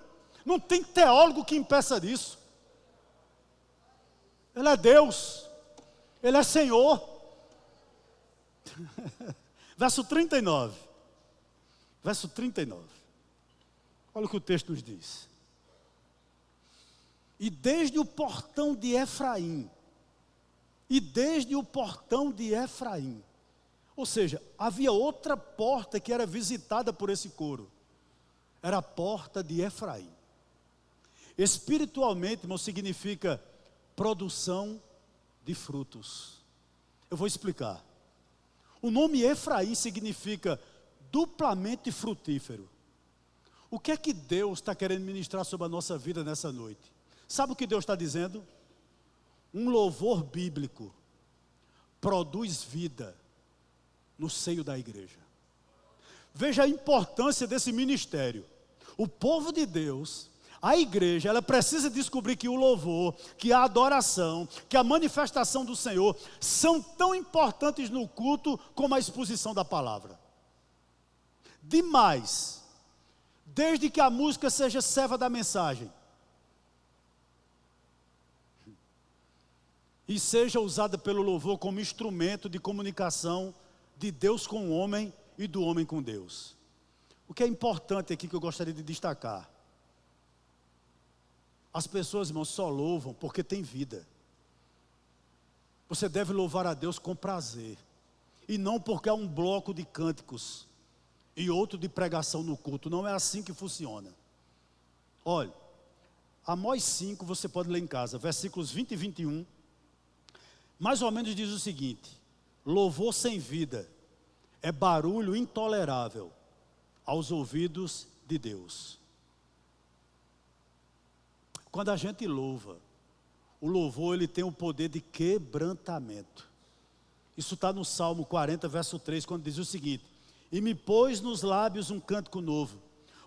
Não tem teólogo que impeça disso. Ele é Deus. Ele é Senhor. Verso 39. Verso 39. Olha o que o texto nos diz. E desde o portão de Efraim. Ou seja, havia outra porta que era visitada por esse coro. Era a porta de Efraim. Espiritualmente, irmão, significa produção de frutos. Eu vou explicar. O nome Efraim significa duplamente frutífero. O que é que Deus está querendo ministrar sobre a nossa vida nessa noite? Sabe o que Deus está dizendo? Um louvor bíblico produz vida no seio da igreja. Veja a importância desse ministério. O povo de Deus, a igreja, ela precisa descobrir que o louvor, que a adoração, que a manifestação do Senhor são tão importantes no culto como a exposição da palavra. Demais. Desde que a música seja serva da mensagem e seja usada pelo louvor como instrumento de comunicação de Deus com o homem e do homem com Deus. O que é importante aqui que eu gostaria de destacar: as pessoas, irmãos, só louvam porque tem vida. Você deve louvar a Deus com prazer, e não porque há um bloco de cânticos e outro de pregação no culto. Não é assim que funciona. Olha, Amós 5 você pode ler em casa, versículos 20 e 21, mais ou menos diz o seguinte: louvor sem vida é barulho intolerável aos ouvidos de Deus. Quando a gente louva, o louvor ele tem o poder de quebrantamento. Isso está no Salmo 40, verso 3, quando diz o seguinte: e me pôs nos lábios um cântico novo,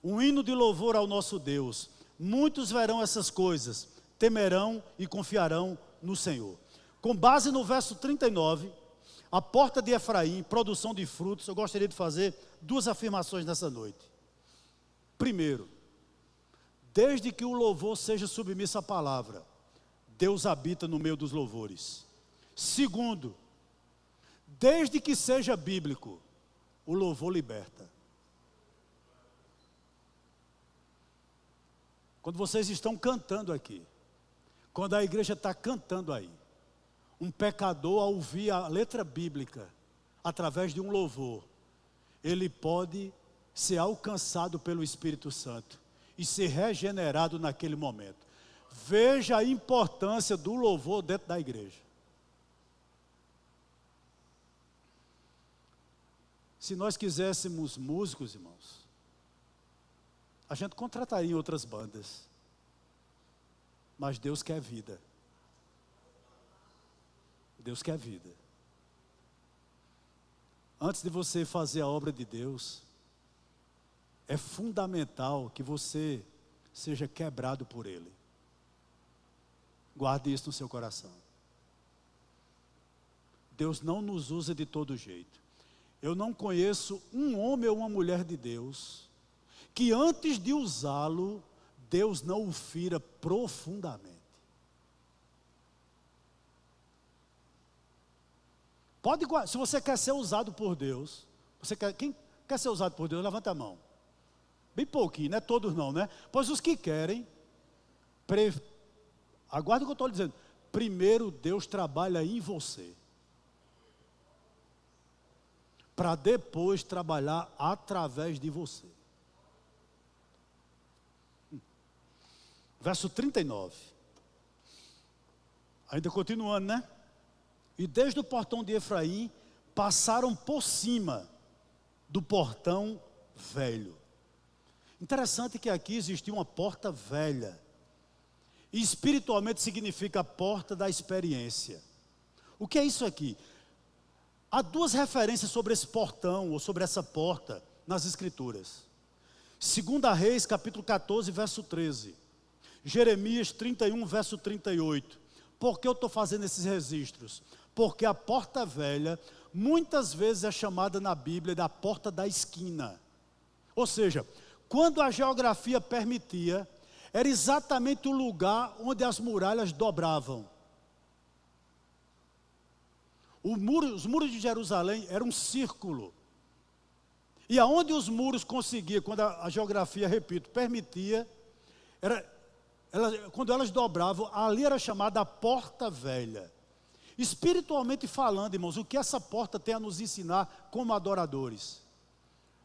um hino de louvor ao nosso Deus. Muitos verão essas coisas, temerão e confiarão no Senhor. Com base no verso 39, a porta de Efraim, produção de frutos, eu gostaria de fazer duas afirmações nessa noite. Primeiro, desde que o louvor seja submisso à palavra, Deus habita no meio dos louvores. Segundo, desde que seja bíblico, o louvor liberta. Quando vocês estão cantando aqui, quando a igreja está cantando aí, um pecador, ao ouvir a letra bíblica, através de um louvor, ele pode ser alcançado pelo Espírito Santo e ser regenerado naquele momento. Veja a importância do louvor dentro da igreja. Se nós quiséssemos músicos, irmãos, a gente contrataria outras bandas. Mas Deus quer vida. Deus quer vida. Antes de você fazer a obra de Deus, é fundamental que você seja quebrado por Ele. Guarde isso no seu coração. Deus não nos usa de todo jeito. Eu não conheço um homem ou uma mulher de Deus que antes de usá-lo, Deus não o fira profundamente. Se você quer ser usado por Deus, quem quer ser usado por Deus, levanta a mão. Bem pouquinho, né? Todos não, né? Pois os que querem, aguarde o que eu estou dizendo. Primeiro Deus trabalha em você, para depois trabalhar através de você. Verso 39. Ainda continuando, né? E desde o portão de Efraim, passaram por cima do portão velho. Interessante que aqui existia uma porta velha. E espiritualmente significa a porta da experiência. O que é isso aqui? Há duas referências sobre esse portão, ou sobre essa porta, nas Escrituras. 2 Reis, capítulo 14, verso 13. Jeremias 31, verso 38. Por que eu estou fazendo esses registros? Porque a porta velha, muitas vezes é chamada na Bíblia da porta da esquina. Ou seja, quando a geografia permitia, era exatamente o lugar onde as muralhas dobravam. Os muros de Jerusalém eram um círculo. E aonde os muros conseguiam, quando a geografia, repito, permitia, quando elas dobravam, ali era chamada a porta velha. Espiritualmente falando, irmãos, o que essa porta tem a nos ensinar como adoradores?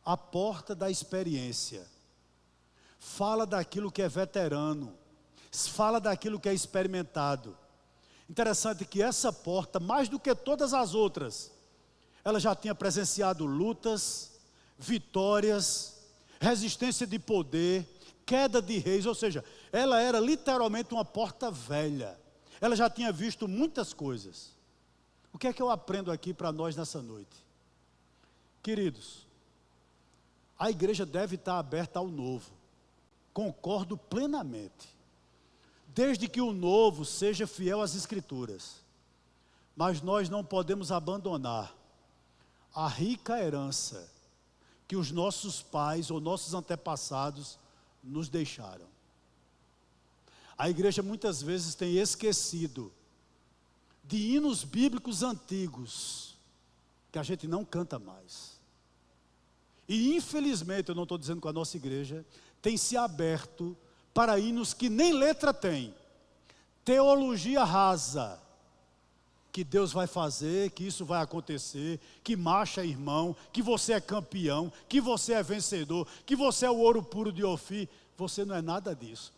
A porta da experiência. Fala daquilo que é veterano, fala daquilo que é experimentado. Interessante que essa porta, mais do que todas as outras, ela já tinha presenciado lutas, vitórias, resistência de poder, queda de reis, ou seja, ela era literalmente uma porta velha. Ela já tinha visto muitas coisas. O que é que eu aprendo aqui para nós nessa noite? Queridos, a igreja deve estar aberta ao novo. Concordo plenamente. Desde que o novo seja fiel às Escrituras. Mas nós não podemos abandonar a rica herança que os nossos pais ou nossos antepassados nos deixaram. A igreja muitas vezes tem esquecido de hinos bíblicos antigos que a gente não canta mais. E infelizmente, eu não estou dizendo que a nossa igreja tem se aberto para hinos que nem letra tem, teologia rasa, que Deus vai fazer, que isso vai acontecer, que marcha irmão, que você é campeão, que você é vencedor, que você é o ouro puro de Ofir. Você não é nada disso.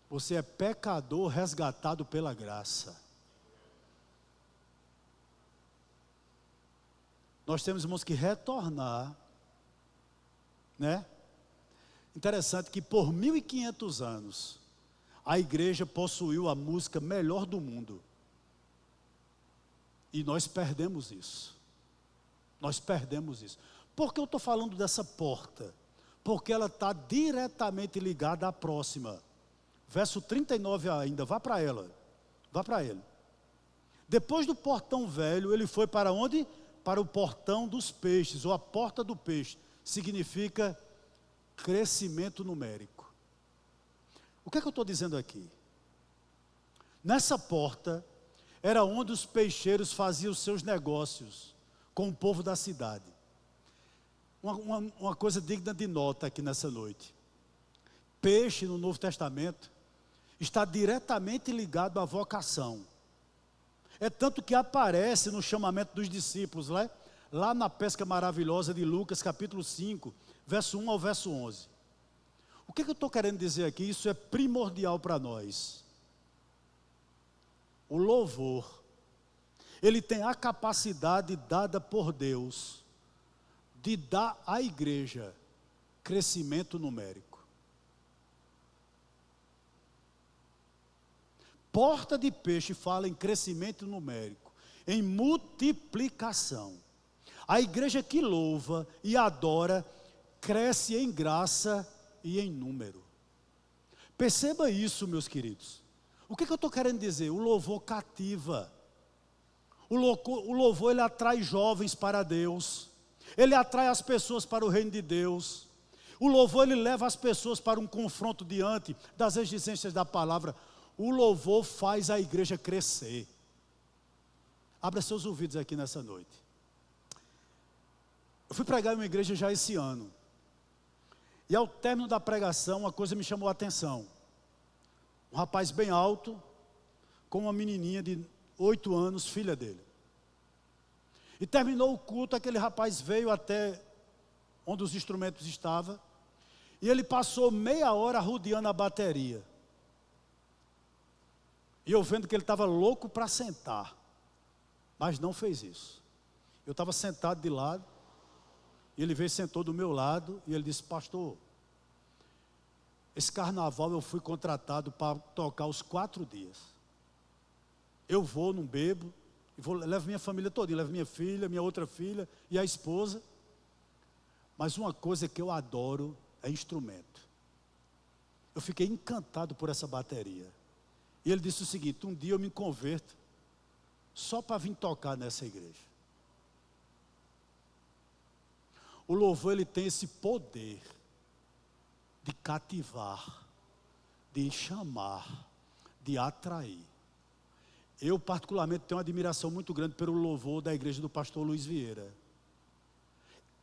Você é pecador resgatado pela graça. Nós temos, irmãos, que retornar, né? Interessante que por 1500 anos, a igreja possuiu a música melhor do mundo. E nós perdemos isso. Nós perdemos isso. Por que eu estou falando dessa porta? Porque ela está diretamente ligada à próxima. Verso 39 ainda, vá para ela. Vá para ele. Depois do portão velho, ele foi para onde? Para o portão dos peixes, ou a porta do peixe. Significa crescimento numérico. O que é que eu estou dizendo aqui? Nessa porta, era onde os peixeiros faziam os seus negócios com o povo da cidade. Uma coisa digna de nota aqui nessa noite. Peixe no Novo Testamento está diretamente ligado à vocação. É tanto que aparece no chamamento dos discípulos, lá na pesca maravilhosa de Lucas, capítulo 5, verso 1 ao verso 11. O que eu estou querendo dizer aqui? Isso é primordial para nós. O louvor, ele tem a capacidade dada por Deus de dar à igreja crescimento numérico. Porta de peixe fala em crescimento numérico, em multiplicação. A igreja que louva e adora cresce em graça e em número. Perceba isso, meus queridos. O que eu estou querendo dizer? O louvor cativa. O louvor, ele atrai jovens para Deus. Ele atrai as pessoas para o reino de Deus. O louvor, ele leva as pessoas para um confronto diante das exigências da palavra. O louvor faz a igreja crescer. Abra seus ouvidos aqui nessa noite. Eu fui pregar em uma igreja já esse ano. E ao término da pregação, uma coisa me chamou a atenção. Um rapaz bem alto, com uma menininha de 8 anos, filha dele. E terminou o culto, aquele rapaz veio até onde os instrumentos estavam. E ele passou meia hora rodeando a bateria. E eu vendo que ele estava louco para sentar. Mas não fez isso. Eu estava sentado de lado. E ele veio e sentou do meu lado. E ele disse: pastor, esse carnaval eu fui contratado para tocar os 4 dias. Eu vou, não bebo. Levo minha família toda. Levo minha filha, minha outra filha e a esposa. Mas uma coisa que eu adoro é instrumento. Eu fiquei encantado por essa bateria. E ele disse o seguinte: um dia eu me converto só para vir tocar nessa igreja. O louvor, ele tem esse poder de cativar, de chamar, de atrair. Eu particularmente tenho uma admiração muito grande pelo louvor da igreja do pastor Luiz Vieira.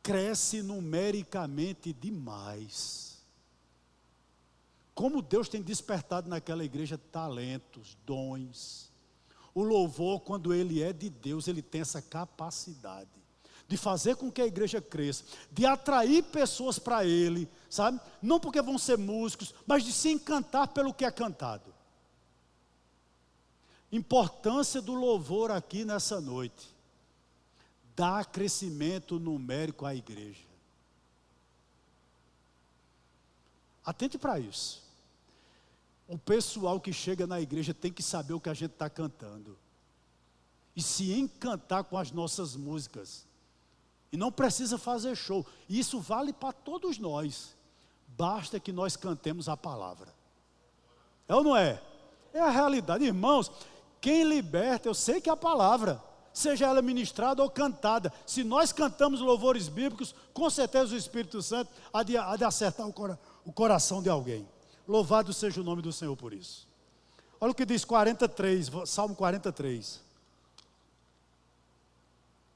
Cresce numericamente demais. Como Deus tem despertado naquela igreja talentos, dons. O louvor, quando ele é de Deus, ele tem essa capacidade de fazer com que a igreja cresça, de atrair pessoas para ele, sabe? Não porque vão ser músicos, mas de se encantar pelo que é cantado. Importância do louvor aqui nessa noite. Dá crescimento numérico à igreja. Atente para isso. O pessoal que chega na igreja tem que saber o que a gente está cantando. E se encantar com as nossas músicas. E não precisa fazer show. E isso vale para todos nós. Basta que nós cantemos a palavra. É ou não é? É a realidade. Irmãos, quem liberta, eu sei que é a palavra. Seja ela ministrada ou cantada. Se nós cantamos louvores bíblicos, com certeza o Espírito Santo há de acertar o coração de alguém. Louvado seja o nome do Senhor por isso. Olha o que diz 43, Salmo 43.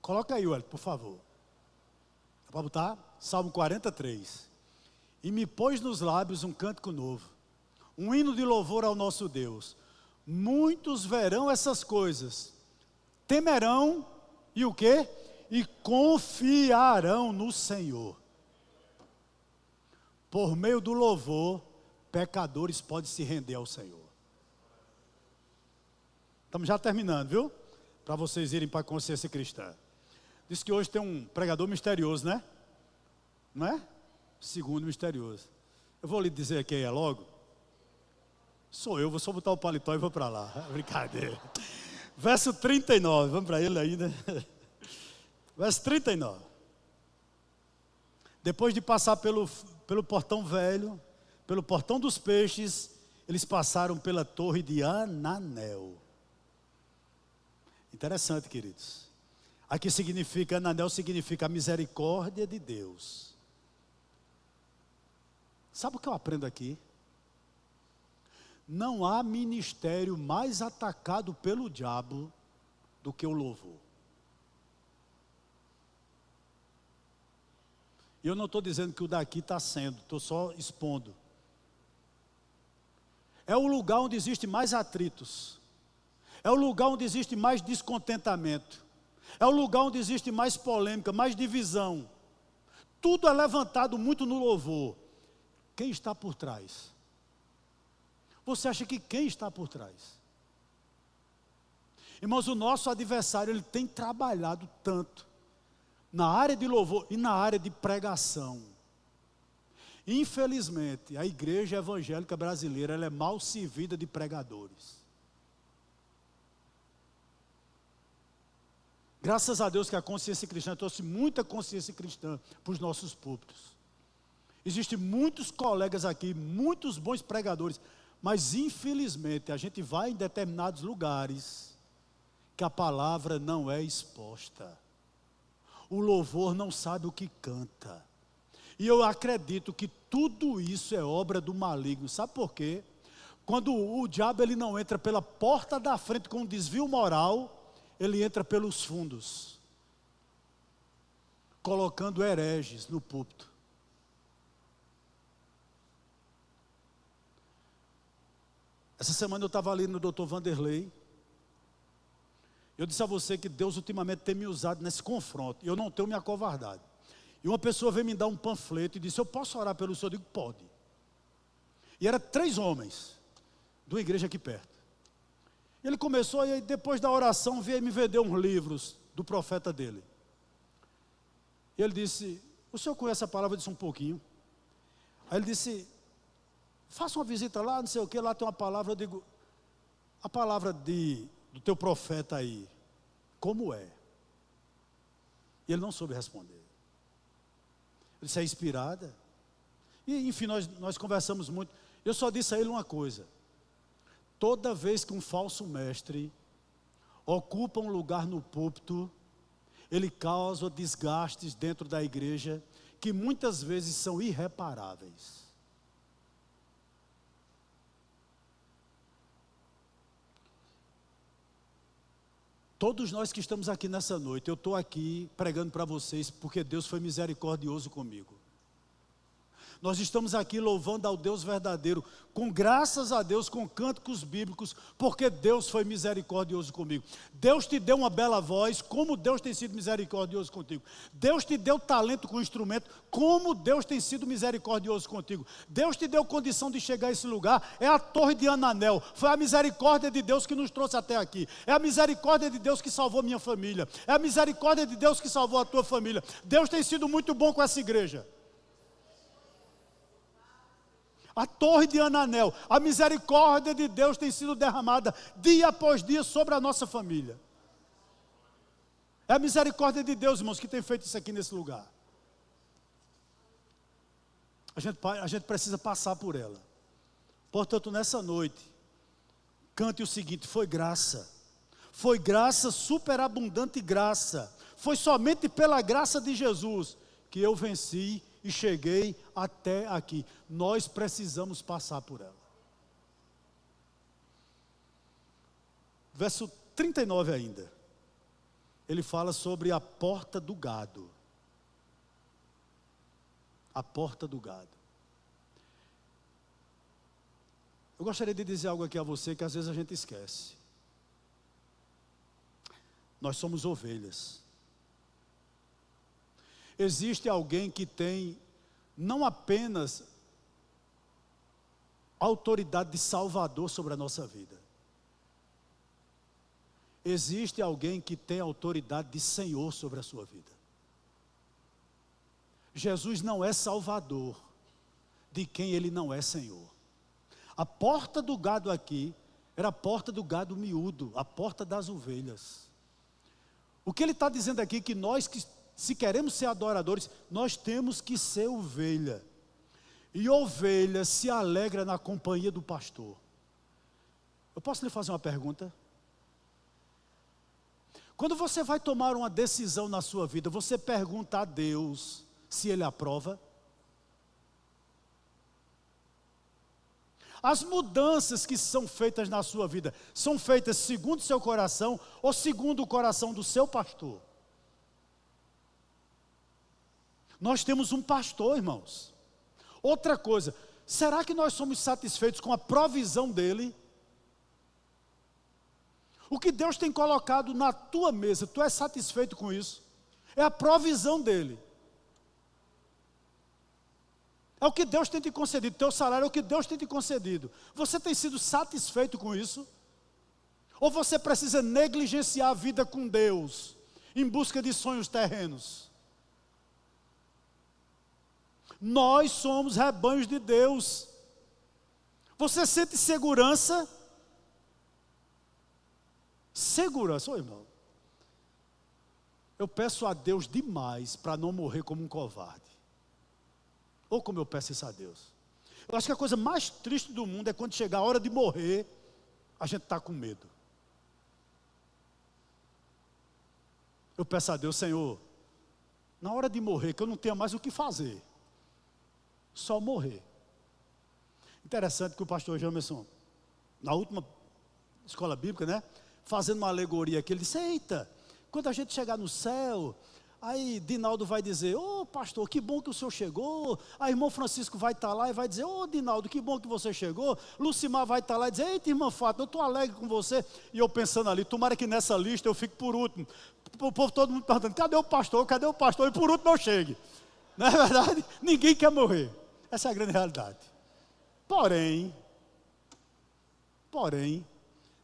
Coloca aí, Wellington, por favor. Para botar? Salmo 43. E me pôs nos lábios um cântico novo, um hino de louvor ao nosso Deus. Muitos verão essas coisas, temerão e o quê? E confiarão no Senhor. Por meio do louvor, pecadores podem se render ao Senhor. Estamos já terminando, viu? Para vocês irem para a consciência cristã. Diz que hoje tem um pregador misterioso, né? Não é? Segundo misterioso. Eu vou lhe dizer quem é logo. Sou eu, vou só botar o paletó e vou para lá. Brincadeira. Verso 39, vamos para ele ainda. Verso 39. Depois de passar pelo portão velho, pelo portão dos peixes, eles passaram pela torre de Ananel. Interessante, queridos. Aqui significa, Ananel significa a misericórdia de Deus. Sabe o que eu aprendo aqui? Não há ministério mais atacado pelo diabo do que o louvor. E eu não estou dizendo que o daqui está sendo, estou só expondo. É o lugar onde existe mais atritos. É o lugar onde existe mais descontentamento. É o lugar onde existe mais polêmica, mais divisão. Tudo é levantado muito no louvor. Quem está por trás? Você acha que quem está por trás? Irmãos, o nosso adversário, ele tem trabalhado tanto na área de louvor e na área de pregação. Infelizmente, a igreja evangélica brasileira, ela é mal servida de pregadores. Graças a Deus que a consciência cristã trouxe muita consciência cristã para os nossos púlpitos. Existem muitos colegas aqui, muitos bons pregadores, mas infelizmente a gente vai em determinados lugares que a palavra não é exposta. O louvor não sabe o que canta. E eu acredito que tudo isso é obra do maligno. Sabe por quê? Quando o diabo ele não entra pela porta da frente com um desvio moral, ele entra pelos fundos, colocando hereges no púlpito. Essa semana eu estava ali no Dr. Vanderlei. Eu disse a você que Deus ultimamente tem me usado nesse confronto. E eu não tenho me acovardado. E uma pessoa veio me dar um panfleto e disse: eu posso orar pelo senhor? Eu digo: pode. E eram 3 homens, de uma igreja aqui perto. Ele começou, e depois da oração veio me vender uns livros do profeta dele. E ele disse: o senhor conhece a palavra? Eu disse: um pouquinho. Aí ele disse: faça uma visita lá, não sei o que, lá tem uma palavra. Eu digo: a palavra do teu profeta aí, como é? E ele não soube responder. Eu disse: é inspirada? E enfim, nós conversamos muito. Eu só disse a ele uma coisa: toda vez que um falso mestre ocupa um lugar no púlpito, ele causa desgastes dentro da igreja que muitas vezes são irreparáveis. Todos nós que estamos aqui nessa noite, eu estou aqui pregando para vocês porque Deus foi misericordioso comigo. Nós estamos aqui louvando ao Deus verdadeiro, com graças a Deus, com cânticos bíblicos, porque Deus foi misericordioso comigo. Deus te deu uma bela voz, como Deus tem sido misericordioso contigo. Deus te deu talento com instrumento, como Deus tem sido misericordioso contigo. Deus te deu condição de chegar a esse lugar, é a torre de Ananel. Foi a misericórdia de Deus que nos trouxe até aqui. É a misericórdia de Deus que salvou minha família. É a misericórdia de Deus que salvou a tua família. Deus tem sido muito bom com essa igreja. A torre de Ananel, a misericórdia de Deus tem sido derramada dia após dia sobre a nossa família. É a misericórdia de Deus, irmãos, que tem feito isso aqui nesse lugar. A gente precisa passar por ela. Portanto, nessa noite, cante o seguinte: foi graça, superabundante graça. Foi somente pela graça de Jesus que eu venci e cheguei até aqui. Nós precisamos passar por ela. Verso 39 ainda. Ele fala sobre a porta do gado. A porta do gado. Eu gostaria de dizer algo aqui a você que às vezes a gente esquece. Nós somos ovelhas. Existe alguém que tem não apenas autoridade de salvador sobre a nossa vida. Existe alguém que tem autoridade de Senhor sobre a sua vida. Jesus não é salvador de quem ele não é Senhor. A porta do gado aqui era a porta do gado miúdo, a porta das ovelhas. O que ele está dizendo aqui é que nós que Se queremos ser adoradores, nós temos que ser ovelha. E ovelha se alegra na companhia do pastor. Eu posso lhe fazer uma pergunta? Quando você vai tomar uma decisão na sua vida, você pergunta a Deus se Ele aprova? As mudanças que são feitas na sua vida, são feitas segundo o seu coração ou segundo o coração do seu pastor? Nós temos um pastor, irmãos. Outra coisa, será que nós somos satisfeitos com a provisão dEle? O que Deus tem colocado na tua mesa, tu és satisfeito com isso? É a provisão dEle. É o que Deus tem te concedido, teu salário é o que Deus tem te concedido. Você tem sido satisfeito com isso? Ou você precisa negligenciar a vida com Deus, em busca de sonhos terrenos? Nós somos rebanhos de Deus. Você sente segurança? Segurança, ô irmão. Eu peço a Deus demais para não morrer como um covarde. Ou como eu peço isso a Deus. Eu acho que a coisa mais triste do mundo é quando chegar a hora de morrer, a gente está com medo. Eu peço a Deus, Senhor, na hora de morrer, que eu não tenha mais o que fazer, só morrer. Interessante que o pastor Jamerson, na última escola bíblica, né, fazendo uma alegoria aqui, ele disse, eita, quando a gente chegar no céu, aí Dinaldo vai dizer, ô pastor, que bom que o senhor chegou. Aí irmão Francisco vai estar lá e vai dizer, ô Dinaldo, que bom que você chegou. Lucimar vai estar lá e dizer, eita irmã Fátima, eu estou alegre com você. E eu pensando ali, tomara que nessa lista eu fique por último. O povo todo mundo perguntando, cadê o pastor, cadê o pastor? E por último eu chegue. Não é verdade? Ninguém quer morrer. Essa é a grande realidade. Porém,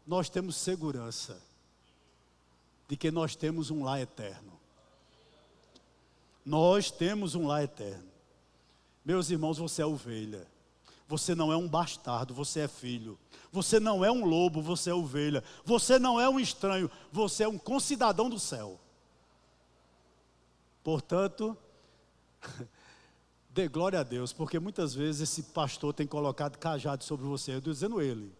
nós temos segurança de que nós temos um lar eterno. Nós temos um lar eterno. Meus irmãos, você é ovelha. Você não é um bastardo, você é filho. Você não é um lobo, você é ovelha. Você não é um estranho, você é um concidadão do céu. Portanto, dê glória a Deus, porque muitas vezes esse pastor tem colocado cajado sobre você, eu estou dizendo ele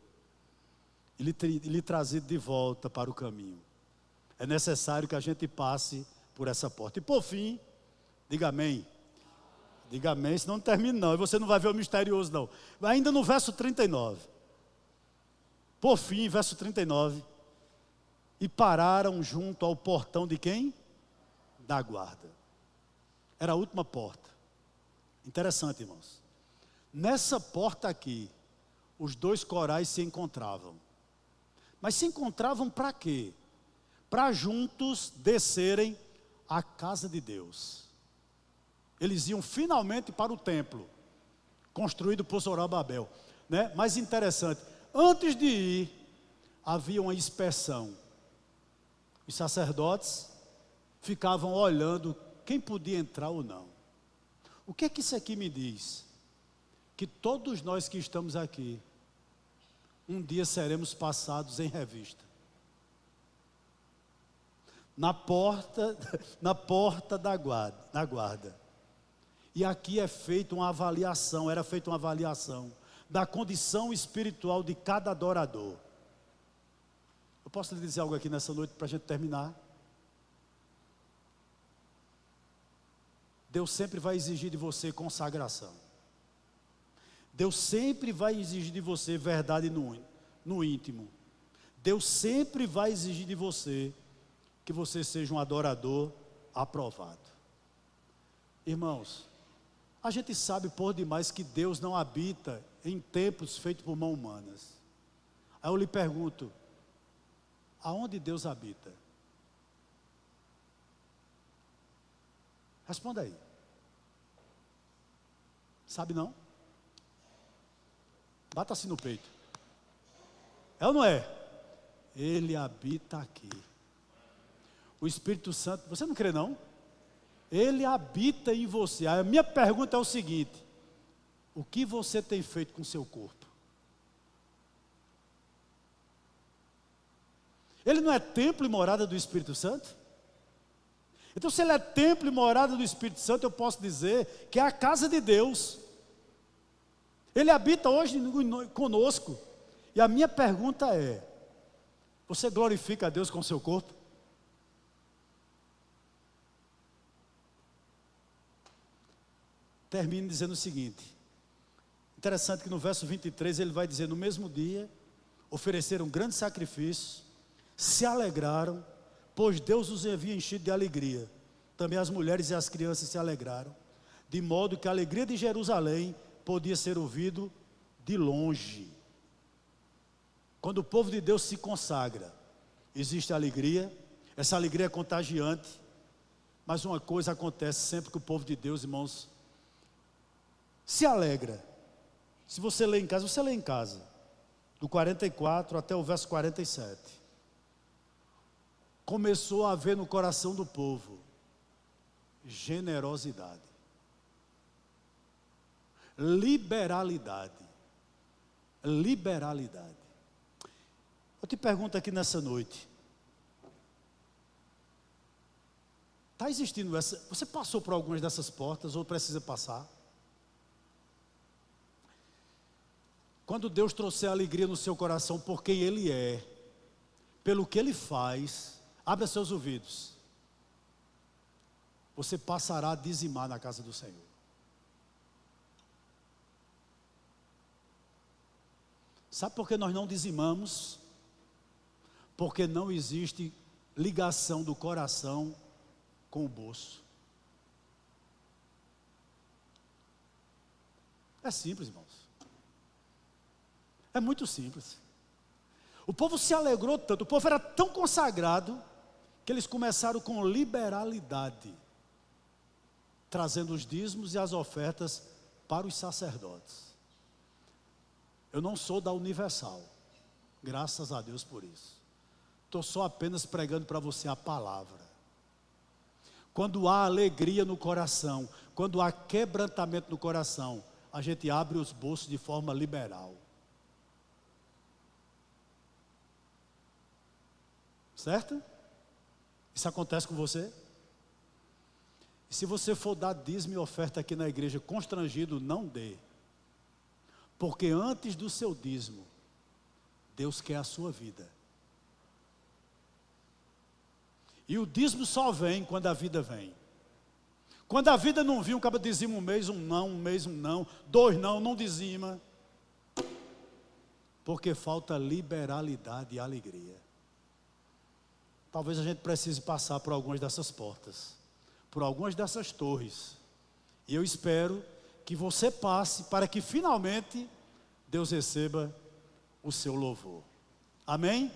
trazido de volta para o caminho. É necessário que a gente passe por essa porta. E por fim, diga amém. Diga amém, senão não termina não, e você não vai ver o misterioso não. Ainda no verso 39. Por fim, verso 39. E pararam junto ao portão de quem? Da guarda. Era a última porta. Interessante, irmãos. Nessa porta aqui, os dois corais se encontravam. Mas se encontravam para quê? Para juntos descerem à casa de Deus. Eles iam finalmente para o templo, construído por Zorobabel, né? Mas interessante, antes de ir, havia uma inspeção. Os sacerdotes ficavam olhando quem podia entrar ou não. O que é que isso aqui me diz? Que todos nós que estamos aqui, um dia seremos passados em revista. Na porta da guarda. E aqui é feita uma avaliação, era feita uma avaliação da condição espiritual de cada adorador. Eu posso lhe dizer algo aqui nessa noite para a gente terminar? Deus sempre vai exigir de você consagração. Deus sempre vai exigir de você verdade no íntimo. Deus sempre vai exigir de você que você seja um adorador aprovado. Irmãos, a gente sabe por demais que Deus não habita em templos feitos por mãos humanas. Aí eu lhe pergunto, aonde Deus habita? Responda aí. Sabe não? Bata-se no peito. É ou não é? Ele habita aqui. O Espírito Santo, você não crê não? Ele habita em você. A minha pergunta é o seguinte: o que você tem feito com o seu corpo? Ele não é templo e morada do Espírito Santo? Então, se ele é templo e morada do Espírito Santo, eu posso dizer que é a casa de Deus. Ele habita hoje conosco. E a minha pergunta é: você glorifica a Deus com o seu corpo? Termino dizendo o seguinte. Interessante que no verso 23 ele vai dizer: no mesmo dia, ofereceram grandes sacrifícios, se alegraram, pois Deus os havia enchido de alegria. Também as mulheres e as crianças se alegraram, de modo que a alegria de Jerusalém podia ser ouvido de longe. Quando o povo de Deus se consagra, existe alegria, essa alegria é contagiante, mas uma coisa acontece sempre que o povo de Deus, irmãos, se alegra. Se você lê em casa, você lê em casa, do 44 até o verso 47. Começou a haver no coração do povo generosidade, liberalidade. Eu te pergunto aqui nessa noite, está existindo essa? Você passou por algumas dessas portas ou precisa passar? Quando Deus trouxer alegria no seu coração por quem Ele é, pelo que Ele faz, abra seus ouvidos. Você passará a dizimar na casa do Senhor. Sabe por que nós não dizimamos? Porque não existe ligação do coração com o bolso. É simples, irmãos. É muito simples. O povo se alegrou tanto, o povo era tão consagrado, que eles começaram com liberalidade, trazendo os dízimos e as ofertas para os sacerdotes. Eu não sou da Universal, graças a Deus por isso. Estou só apenas pregando para você a palavra. Quando há alegria no coração, quando há quebrantamento no coração, a gente abre os bolsos de forma liberal. Certo? Isso acontece com você? E se você for dar dízimo e oferta aqui na igreja constrangido, não dê. Porque antes do seu dízimo, Deus quer a sua vida. E o dízimo só vem quando a vida vem. Quando a vida não vir, um cara dizima um mês um não, 2 não dizima. Porque falta liberalidade e alegria. Talvez a gente precise passar por algumas dessas portas, por algumas dessas torres. E eu espero que você passe para que finalmente Deus receba o seu louvor. Amém?